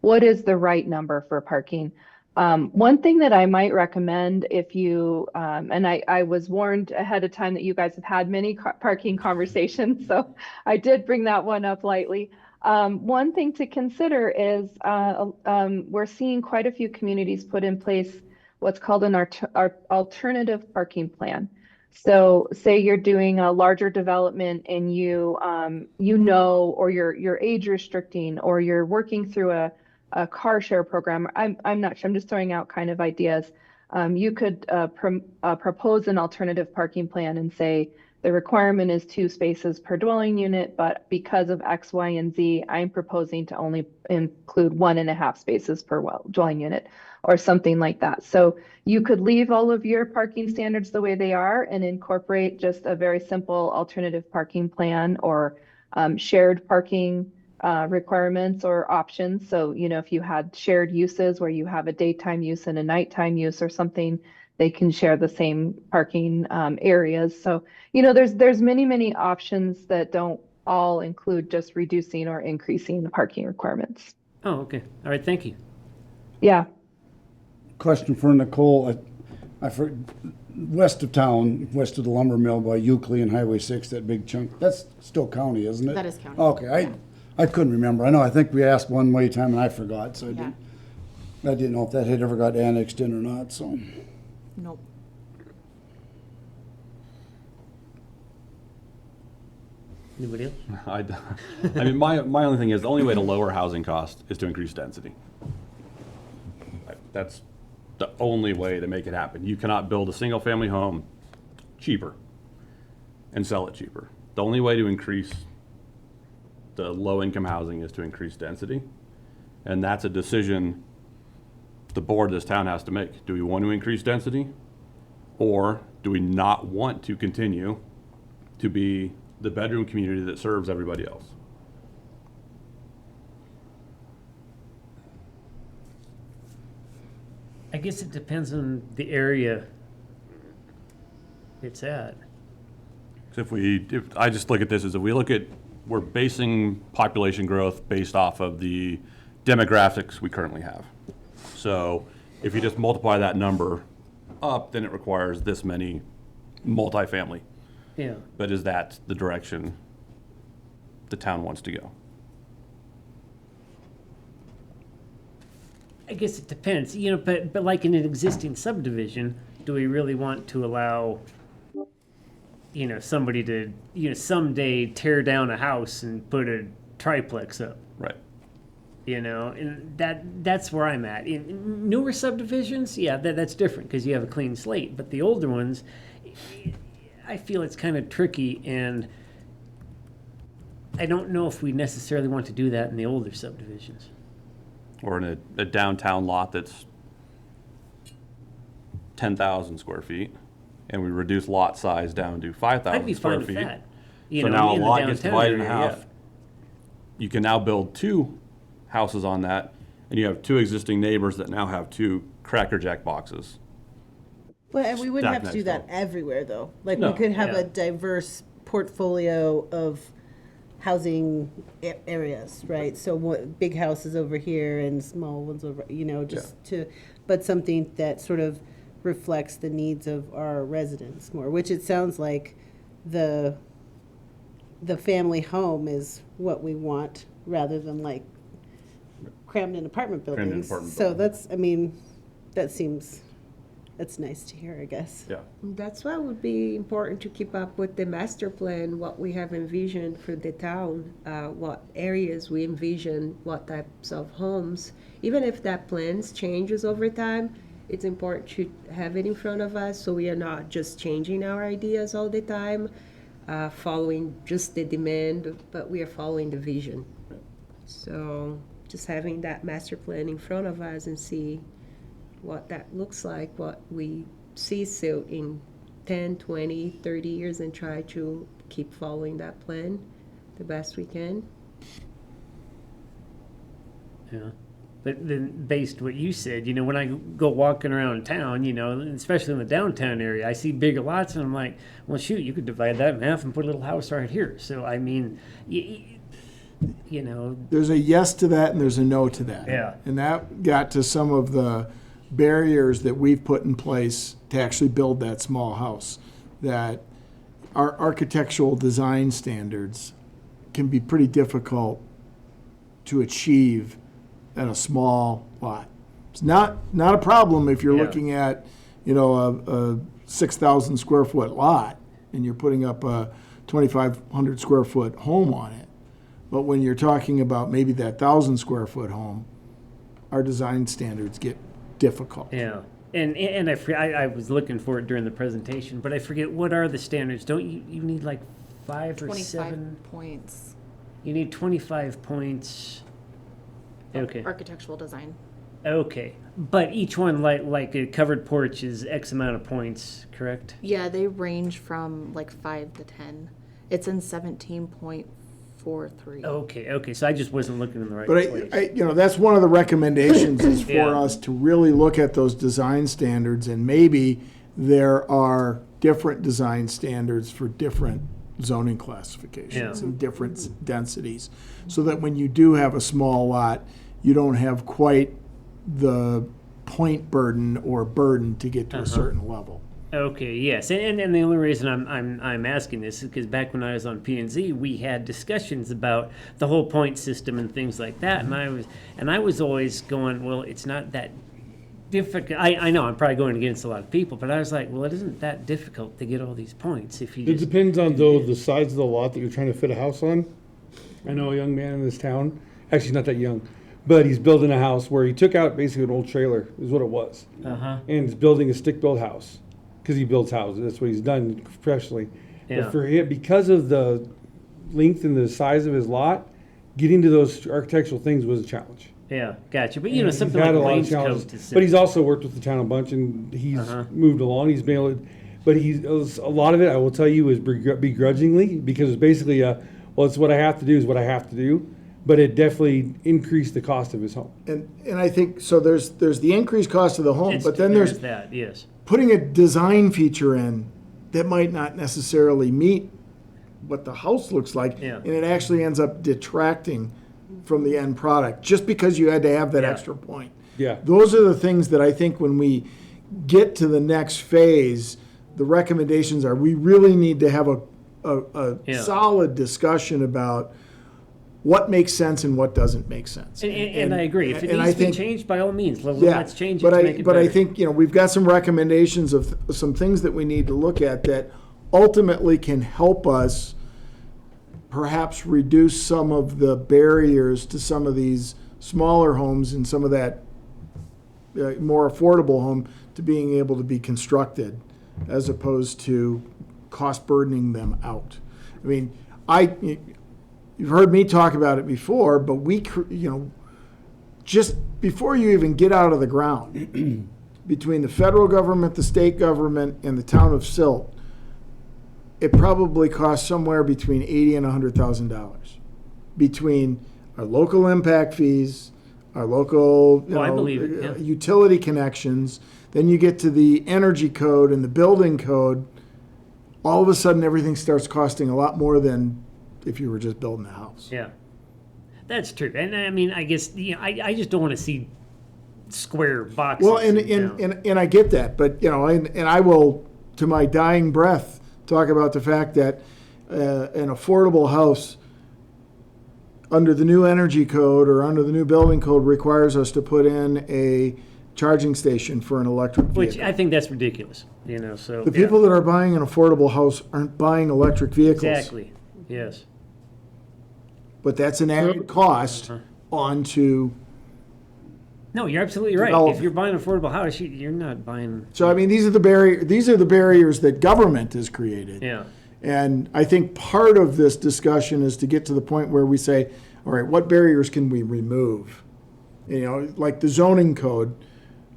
what is the right number for parking. One thing that I might recommend if you, and I was warned ahead of time that you guys have had many parking conversations, so I did bring that one up lightly. One thing to consider is we're seeing quite a few communities put in place what's called an alternative parking plan. So say you're doing a larger development and or you're age restricting, or you're working through a car share program. I'm not sure. I'm just throwing out kind of ideas. You could propose an alternative parking plan and say the requirement is 2 spaces per dwelling unit, but because of X, Y, and Z, I'm proposing to only include 1.5 spaces per dwelling unit, or something like that. So you could leave all of your parking standards the way they are and incorporate just a very simple alternative parking plan or shared parking requirements or options. So, if you had shared uses where you have a daytime use and a nighttime use or something, they can share the same parking areas. So, there's many options that don't all include just reducing or increasing the parking requirements. Oh, okay. All right, thank you. Yeah. Question for Nicole. West of town, west of the lumber mill by Euclid and Highway 6, that big chunk, that's still county, isn't it? That is county. Okay, I couldn't remember. I think we asked one way time and I forgot, so Yeah. I didn't know if that had ever got annexed in or not, so. Nope. Anybody else? I mean, my only thing is, the only way to lower housing costs is to increase density. That's the only way to make it happen. You cannot build a single-family home cheaper and sell it cheaper. The only way to increase the low-income housing is to increase density. And that's a decision the board of this town has to make. Do we want to increase density? Or do we not want to continue to be the bedroom community that serves everybody else? I guess it depends on the area it's at. 'Cause if I just look at this as if we look at, we're basing population growth based off of the demographics we currently have. So if you just multiply that number up, then it requires this many multifamily. Yeah. But is that the direction the town wants to go? I guess it depends, but like in an existing subdivision, do we really want to allow, somebody to, someday tear down a house and put a triplex up? Right. And that's where I'm at. In newer subdivisions, yeah, that's different because you have a clean slate. But the older ones, I feel it's kind of tricky, and I don't know if we necessarily want to do that in the older subdivisions. Or in a downtown lot that's 10,000 square feet, and we reduce lot size down to I'd 5,000 be square fine with feet. that. So now a in the lot gets downtown divided in area, half. You can now build 2 houses on that, and you have 2 existing neighbors that now have 2 Cracker Jack boxes. But and we wouldn't Stacked have to do next that everywhere, though. Like, No. we could have Yeah. a diverse portfolio of housing areas, right? So what, big houses over here and small ones over, but something that sort of reflects the needs of our residents more, which it sounds like the family home is what we want, rather than like crammed in apartment Crammed in buildings. apartment So buildings. that's nice to hear, I guess. Yeah. That's why it would be important to keep up with the master plan, what we have envisioned for the town, what areas we envision, what types of homes. Even if that plans changes over time, it's important to have it in front of us so we are not just changing our ideas all the time, following just the demand, but we are following the vision. So just having that master plan in front of us and see what that looks like, what we see so in 10, 20, 30 years, and try to keep following that plan the best we can. Yeah. But then, based what you said, when I go walking around town, especially in the downtown area, I see bigger lots, and I'm like, well, shoot, you could divide that in half and put a little house right here. So, I mean, There's a yes to that and there's a no to that. Yeah. And that got to some of the barriers that we've put in place to actually build that small house. That our architectural design standards can be pretty difficult to achieve at a small lot. It's not a problem if you're Yeah. looking at, a 6,000 square foot lot and you're putting up a 2,500 square foot home on it. But when you're talking about maybe that 1,000 square foot home, our design standards get difficult. yeah. And I was looking for it during the presentation, but I forget, what are the standards? Don't you need like 5 or 25 7? points. You need 25 points. Okay. Architectural design. Okay. But each one, like a covered porch, is X amount of points, correct? Yeah, they range from like 5 to 10. It's in 17.43. Okay. So I just wasn't looking in the right But place. that's one of the recommendations is for Yeah. us to really look at those design standards, and maybe there are different design standards for different zoning classifications Yeah. and different densities, so that when you do have a small lot, you don't have quite the point burden or burden to get to a certain level. Okay, yes, and the only reason I'm asking this is because back when I was on P&Z, we had discussions about the whole point system and things like that, and I was always going, well, it's not that difficult? I know I'm probably going against a lot of people, but I was like, well, it isn't that difficult to get all these points if you It just. depends on though the size of the lot that you're trying to fit a house on. I know a young man in this town, actually he's not that young, but he's building a house where he took out basically an old trailer is what it was. Uh-huh. And he's building a stick-built house because he builds houses. That's what he's done professionally. Yeah. But for him, because of the length and the size of his lot, getting to those architectural things was a challenge. Yeah, gotcha. But you know, And something he's had like a lot of wainscot challenges. is But he's also worked with the town a bunch, and he's Uh-huh. moved along. He's been able to, but a lot of it, I will tell you, is begrudgingly because it's basically well, it's what I have to do is what I have to do. But it definitely increased the cost of his home. And I think, so there's the increased cost of the home, but then there's that. Yes. putting a design feature in that might not necessarily meet what the house looks like. Yeah. And it actually ends up detracting from the end product, just because you had to have that Yeah. extra point. Yeah. Those are the things that I think when we get to the next phase, the recommendations are, we really need to have a Yeah. solid discussion about what makes sense and what doesn't make sense. And I agree. If it and needs I to be think- changed, by all means, Yeah, let's change it but to I, make it but better. I think, we've got some recommendations of some things that we need to look at that ultimately can help us perhaps reduce some of the barriers to some of these smaller homes and some of that more affordable home to being able to be constructed, as opposed to cost burdening them out. I mean, you've heard me talk about it before, but just before you even get out of the ground, between the federal government, the state government, and the town of Silt, it probably costs somewhere between $80,000 and $100,000 between our local impact fees, our local I believe it, yeah. utility connections. Then you get to the energy code and the building code. All of a sudden, everything starts costing a lot more than if you were just building a house. Yeah, that's true. And I mean, I guess I just don't want to see square boxes. Well, and in town. I get that, but and I will, to my dying breath, talk about the fact that an affordable house under the new energy code or under the new building code requires us to put in a charging station for an electric vehicle. Which I think that's ridiculous. So The people that are buying an affordable house aren't buying electric vehicles. exactly. Yes. But that's an added cost onto. No, you're absolutely right. Develop- If you're buying an affordable house, you're not buying. So I mean, these are the barriers that government has created. Yeah. And I think part of this discussion is to get to the point where we say, all right, what barriers can we remove? Like the zoning code,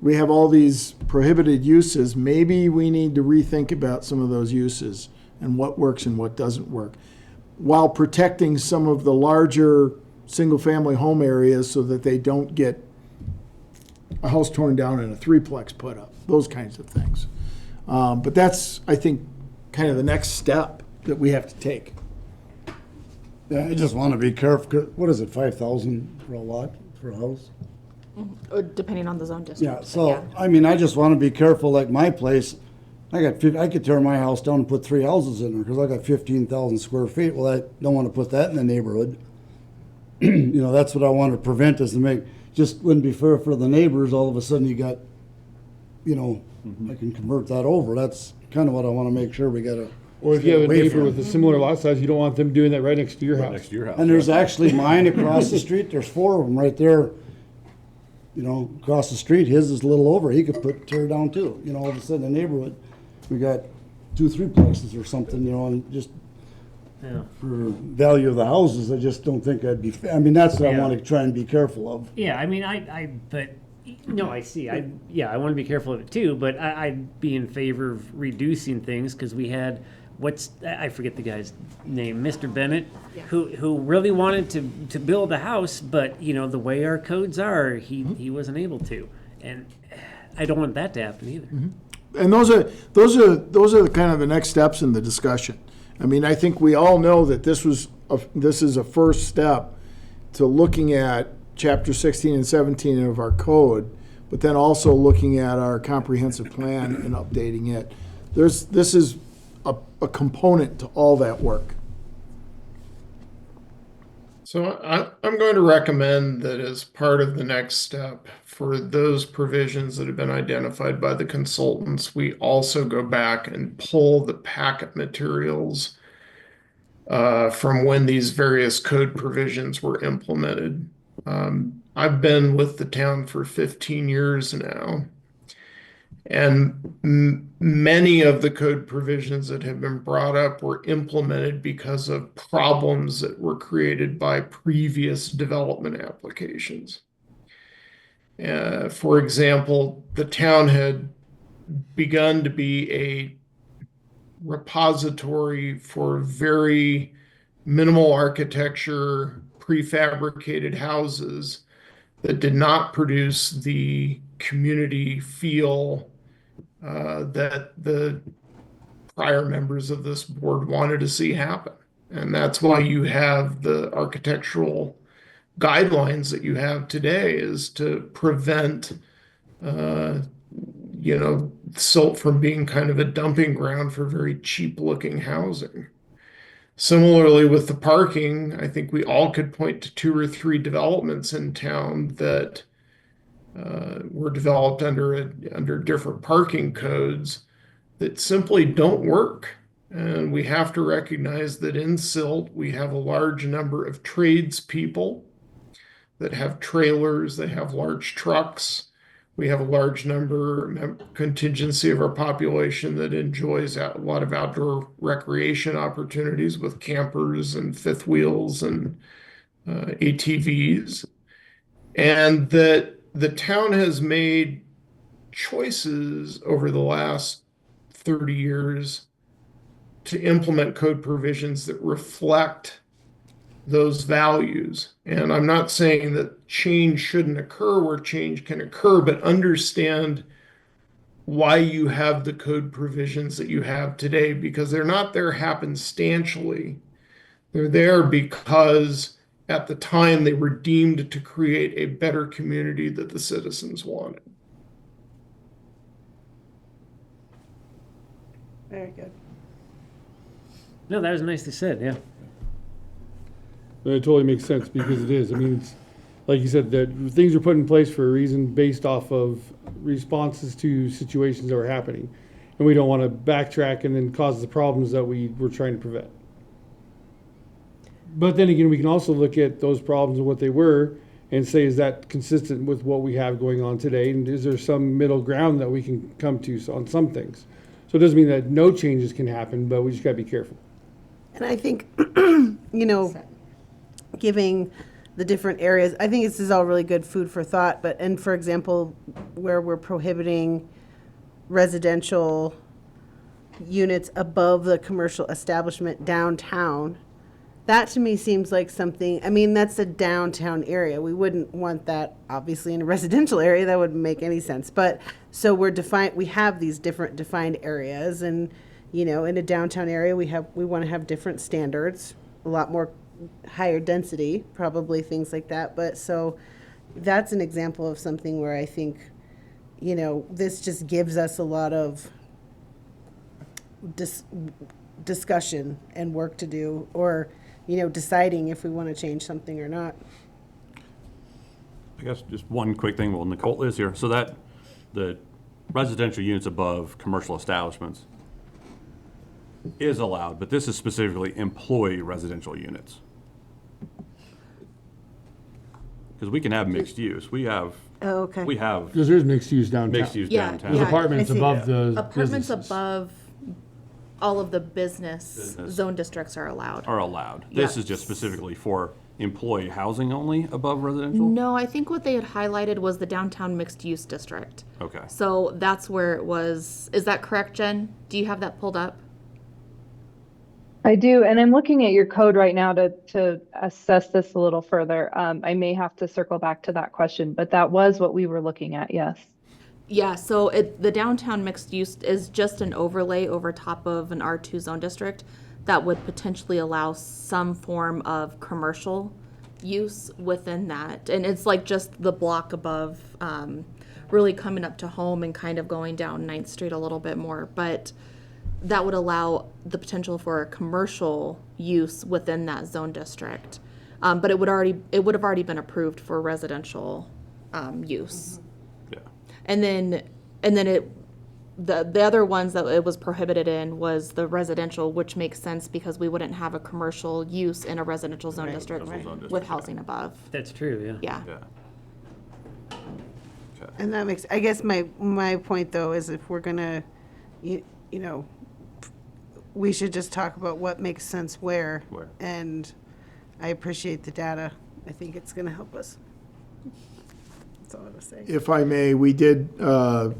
we have all these prohibited uses. Maybe we need to rethink about some of those uses and what works and what doesn't work, while protecting some of the larger single-family home areas so that they don't get a house torn down and a threeplex put up, those kinds of things. But that's, I think, kind of the next step that we have to take. Yeah, I just want to be careful. 'Cause what is it, 5,000 for a lot, for a house? Or depending on the zone district. Yeah, but so, I mean, I just want to be careful, like my place, I could tear my house down and put 3 houses in there, because I got 15,000 square feet. Well, I don't want to put that in the neighborhood. That's what I want to prevent, is to just wouldn't be fair for the neighbors. All of a sudden you got, I can convert that over. That's kind of what I want to make sure we got to. Or if you have a neighbor with a similar lot size, you don't want them doing that right next to your house. Next to your house. And there's actually mine across the street. There's 4 of them right there. Across the street, his is a little over. He could tear down too. All of a sudden in the neighborhood, we got 2-3 places or something, and just Yeah. for value of the houses, I just don't think I'd be, I mean, that's what I Yeah. want to try and be careful of. Yeah, I mean, but no, I see. I want to be careful of it too, but I'd be in favor of reducing things because we had I forget the guy's name, Mr. Bennett, Yeah. who really wanted to build a house, but the way our codes are, he wasn't able to, and I don't want that to happen either. And those are the kind of the next steps in the discussion. I mean, I think we all know that this is a first step to looking at Chapter 16 and 17 of our code, but then also looking at our comprehensive plan and updating it. This is a component to all that work. So I'm going to recommend that as part of the next step for those provisions that have been identified by the consultants, we also go back and pull the packet materials from when these various code provisions were implemented. I've been with the town for 15 years now. And many of the code provisions that have been brought up were implemented because of problems that were created by previous development applications. For example, the town had begun to be a repository for very minimal architecture, prefabricated houses that did not produce the community feel that the prior members of this board wanted to see happen. And that's why you have the architectural guidelines that you have today, is to prevent, Silt from being kind of a dumping ground for very cheap looking housing. Similarly, with the parking, I think we all could point to 2 or 3 developments in town that were developed under different parking codes that simply don't work. And we have to recognize that in Silt, we have a large number of tradespeople that have trailers, they have large trucks. We have a large contingency of our population that enjoys a lot of outdoor recreation opportunities with campers and fifth wheels and ATVs. And that the town has made choices over the last 30 years to implement code provisions that reflect those values. And I'm not saying that change shouldn't occur where change can occur, but understand why you have the code provisions that you have today, because they're not there happenstantially. They're there because at the time they were deemed to create a better community that the citizens wanted. Very good. No, that was nicely said, yeah. It totally makes sense because it is. I mean, it's like you said, that things are put in place for a reason based off of responses to situations that were happening. And we don't want to backtrack and then cause the problems that we were trying to prevent. But then again, we can also look at those problems and what they were and say, is that consistent with what we have going on today? And is there some middle ground that we can come to on some things? So it doesn't mean that no changes can happen, but we just got to be careful. And I think, giving the different areas, I think this is all really good food for thought, and for example, where we're prohibiting residential units above the commercial establishment downtown, that to me seems like something, I mean, that's a downtown area. We wouldn't want that obviously in a residential area. That wouldn't make any sense. But so we have these different defined areas, and in a downtown area, we want to have different standards, a lot more higher density, probably things like that. But so that's an example of something where I think, this just gives us a lot of discussion and work to do, or, deciding if we want to change something or not. I guess just one quick thing while Nicole is here. So that the residential units above commercial establishments is allowed, but this is specifically employee residential units. Because we can have mixed use. We have Because there's mixed use downtown. mixed use Yeah, downtown. There's yeah. apartments I see. above the Apartments businesses. above all of the business Business. zone districts are allowed. Are allowed. This Yeah. is just specifically for employee housing only above residential? No, I think what they had highlighted was the downtown mixed use district. Okay. So that's where it was. Is that correct, Jen? Do you have that pulled up? I do, and I'm looking at your code right now to assess this a little further. I may have to circle back to that question, but that was what we were looking at, yes. Yeah, so the downtown mixed use is just an overlay over top of an R2 zone district that would potentially allow some form of commercial use within that. And it's like just the block above, really coming up to Home and kind of going down 9th Street a little bit more. But that would allow the potential for a commercial use within that zone district. But it would have already been approved for residential, use. Yeah. And then the other ones that it was prohibited in was the residential, which makes sense because we wouldn't have a commercial use in a residential zone district with housing above. That's true, yeah. Yeah. Yeah. And that makes, I guess my point though is if we're gonna, you know, we should just talk about what makes sense where. Where. And I appreciate the data. I think it's gonna help us. That's all I was saying. If I may, we did, the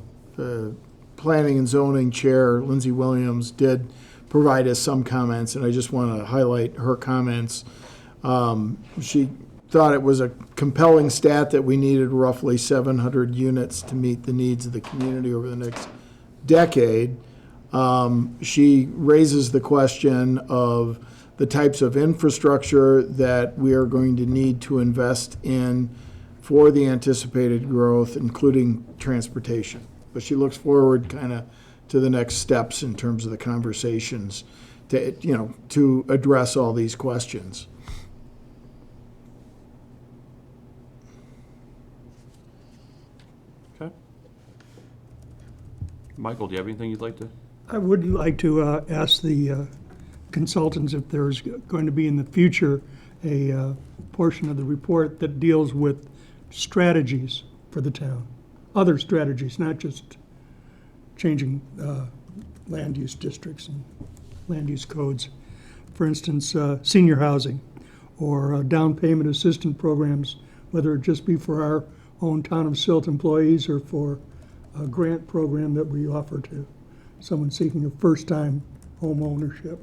Planning and Zoning Chair, Lindsay Williams, did provide us some comments, and I just want to highlight her comments. She thought it was a compelling stat that we needed roughly 700 units to meet the needs of the community over the next decade. She raises the question of the types of infrastructure that we are going to need to invest in for the anticipated growth, including transportation. But she looks forward kind of to the next steps in terms of the conversations to address all these questions. Okay. Michael, do you have anything you'd like to? I would like to ask the consultants if there's going to be in the future a portion of the report that deals with strategies for the town. Other strategies, not just changing land use districts and land use codes. For instance, senior housing or down payment assistance programs, whether it just be for our own Town of Silt employees or for a grant program that we offer to someone seeking a first-time home ownership.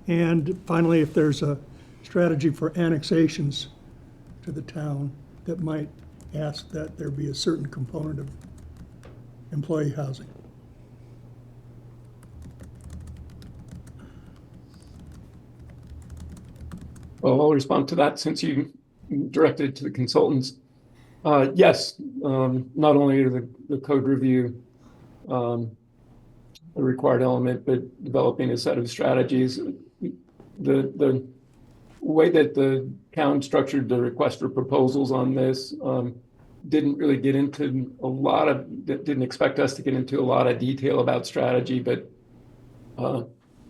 And finally, if there's a strategy for annexations to the town that might ask that there be a certain component of employee housing. Well, I'll respond to that since you directed it to the consultants. Yes, not only are the code review a required element, but developing a set of strategies. The way that the town structured the request for proposals on this didn't really get into didn't expect us to get into a lot of detail about strategy, but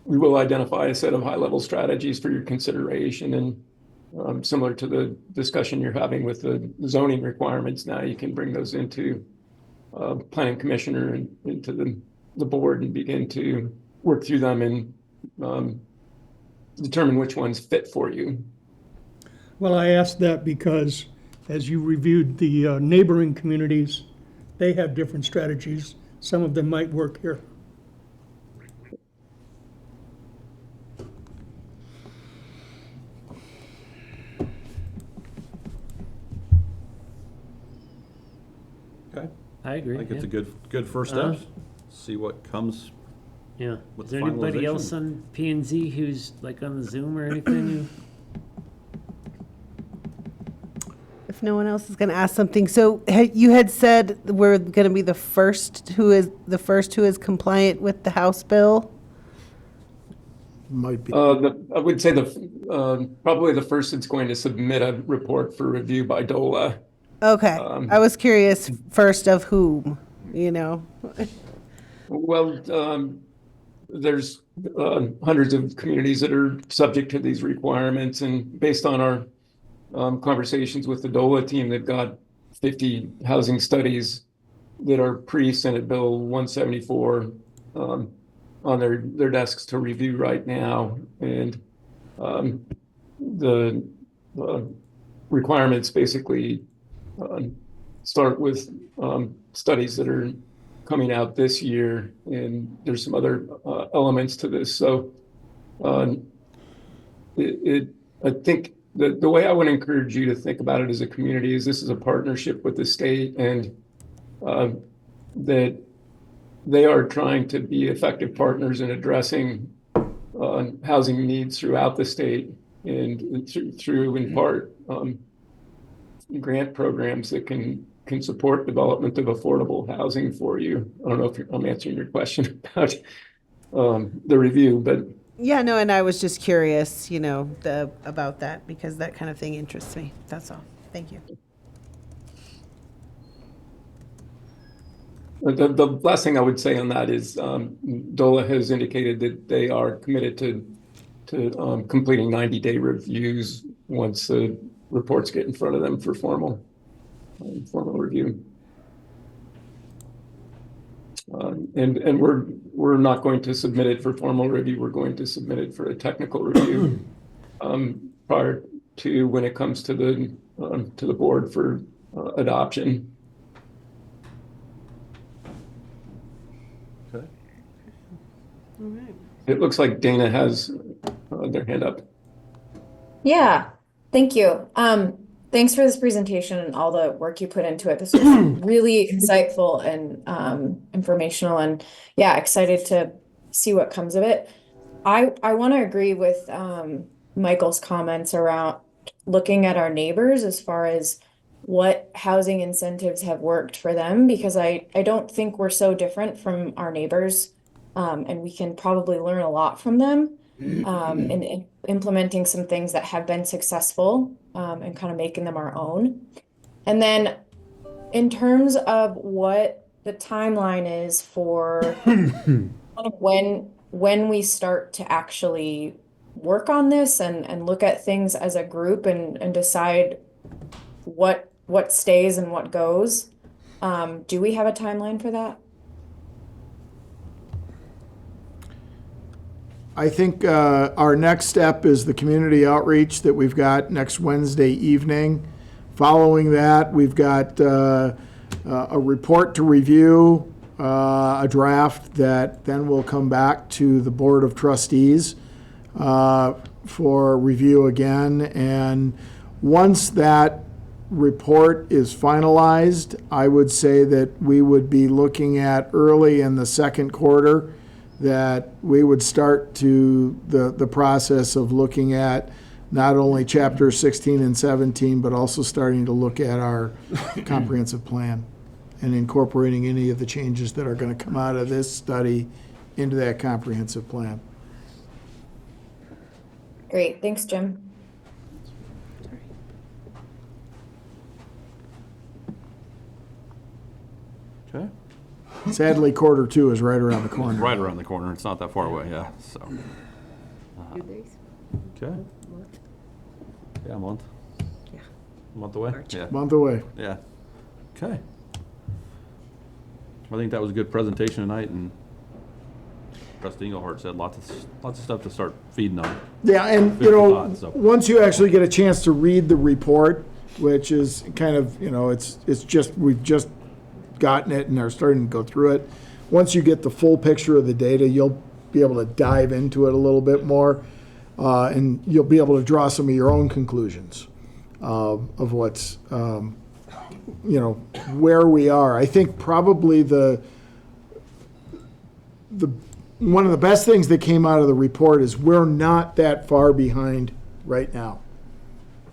we will identify a set of high-level strategies for your consideration. And similar to the discussion you're having with the zoning requirements, now you can bring those into planning commissioner and into the board and begin to work through them and determine which ones fit for you. Well, I asked that because as you reviewed the neighboring communities, they have different strategies. Some of them might work here. Okay. I agree. I think it's yeah. a good first steps. See what comes. Yeah. with Is the there anybody finalization. else on P and Z who's like on the Zoom or anything? If no one else is going to ask something, so you had said we're going to be the first who is compliant with the House bill. Might be. I would say probably the first that's going to submit a report for review by DOLA. Okay, I was curious first of whom, Well, there's hundreds of communities that are subject to these requirements, and based on our conversations with the DOLA team, they've got 50 housing studies that are pre-Senate Bill 174 on their desks to review right now. And the requirements basically start with studies that are coming out this year, and there's some other elements to this. So I think the way I would encourage you to think about it as a community is this is a partnership with the state, and that they are trying to be effective partners in addressing housing needs throughout the state, and through in part grant programs that can support development of affordable housing for you. I don't know if I'm answering your question about the review, but Yeah, no, and I was just curious, you know, about that, because that kind of thing interests me. That's all. Thank you. The last thing I would say on that is DOLA has indicated that they are committed to completing 90-day reviews once the reports get in front of them for formal review. And we're not going to submit it for formal review. We're going to submit it for a technical review prior to when it comes to the board for adoption. Okay. All right. It looks like Dana has their hand up. Yeah, thank you. Thanks for this presentation and all the work you put into it. This was really insightful and informational, and yeah, excited to see what comes of it. I want to agree with Michael's comments around looking at our neighbors as far as what housing incentives have worked for them, because I don't think we're so different from our neighbors, and we can probably learn a lot from them. And implementing some things that have been successful, and kind of making them our own. And then in terms of what the timeline is for when we start to actually work on this and look at things as a group and decide what stays and what goes, do we have a timeline for that? I think our next step is the community outreach that we've got next Wednesday evening. Following that, we've got a report to review, a draft that then will come back to the Board of Trustees for review again. And once that report is finalized, I would say that we would be looking at early in the second quarter that we would start to the process of looking at not only chapter 16 and 17, but also starting to look at our comprehensive plan and incorporating any of the changes that are going to come out of this study into that comprehensive plan. Great, thanks, Jim. Okay. Sadly, quarter two is right around the corner. Right around the corner. It's not that far away, yeah, so. Few days. Okay. Yeah, a month. Yeah. A month away? March. Yeah. Month away. Yeah. Okay. I think that was a good presentation tonight, and Trustee Engelhardt said lots of stuff to start feeding on. Yeah, and Food you for know, thought, so. once you actually get a chance to read the report, which is kind of, you know, it's just, we've just gotten it and are starting to go through it. Once you get the full picture of the data, you'll be able to dive into it a little bit more, and you'll be able to draw some of your own conclusions of what's, you know, where we are. I think probably the one of the best things that came out of the report is we're not that far behind right now.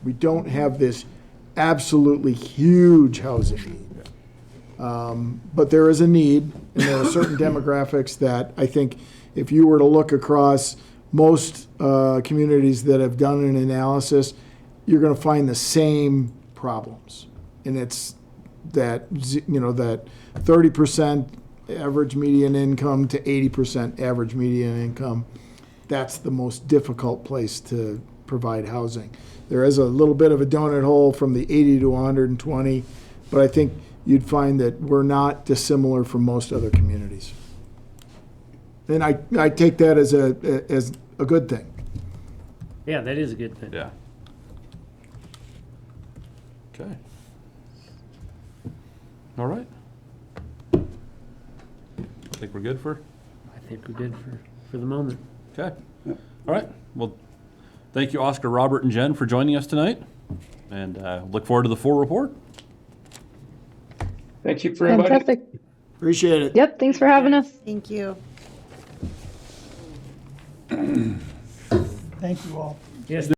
We don't have this absolutely huge housing need. But there is a need, and there are certain demographics that I think if you were to look across most communities that have done an analysis, you're going to find the same problems. And it's that, you know, that 30% average median income to 80% average median income. That's the most difficult place to provide housing. There is a little bit of a donut hole from the 80 to 120, but I think you'd find that we're not dissimilar from most other communities. And I take that as a good thing. Yeah, that is a good thing. Yeah. Okay. All right. I think we're good for? I think we're good for the moment. Okay. All right. Well, thank you, Oscar, Robert, and Jen, for joining us tonight, and look forward to the full report. Thank you for inviting. Fantastic. Appreciate it. Yep, thanks for having us. Thank you. Thank you all. Yes.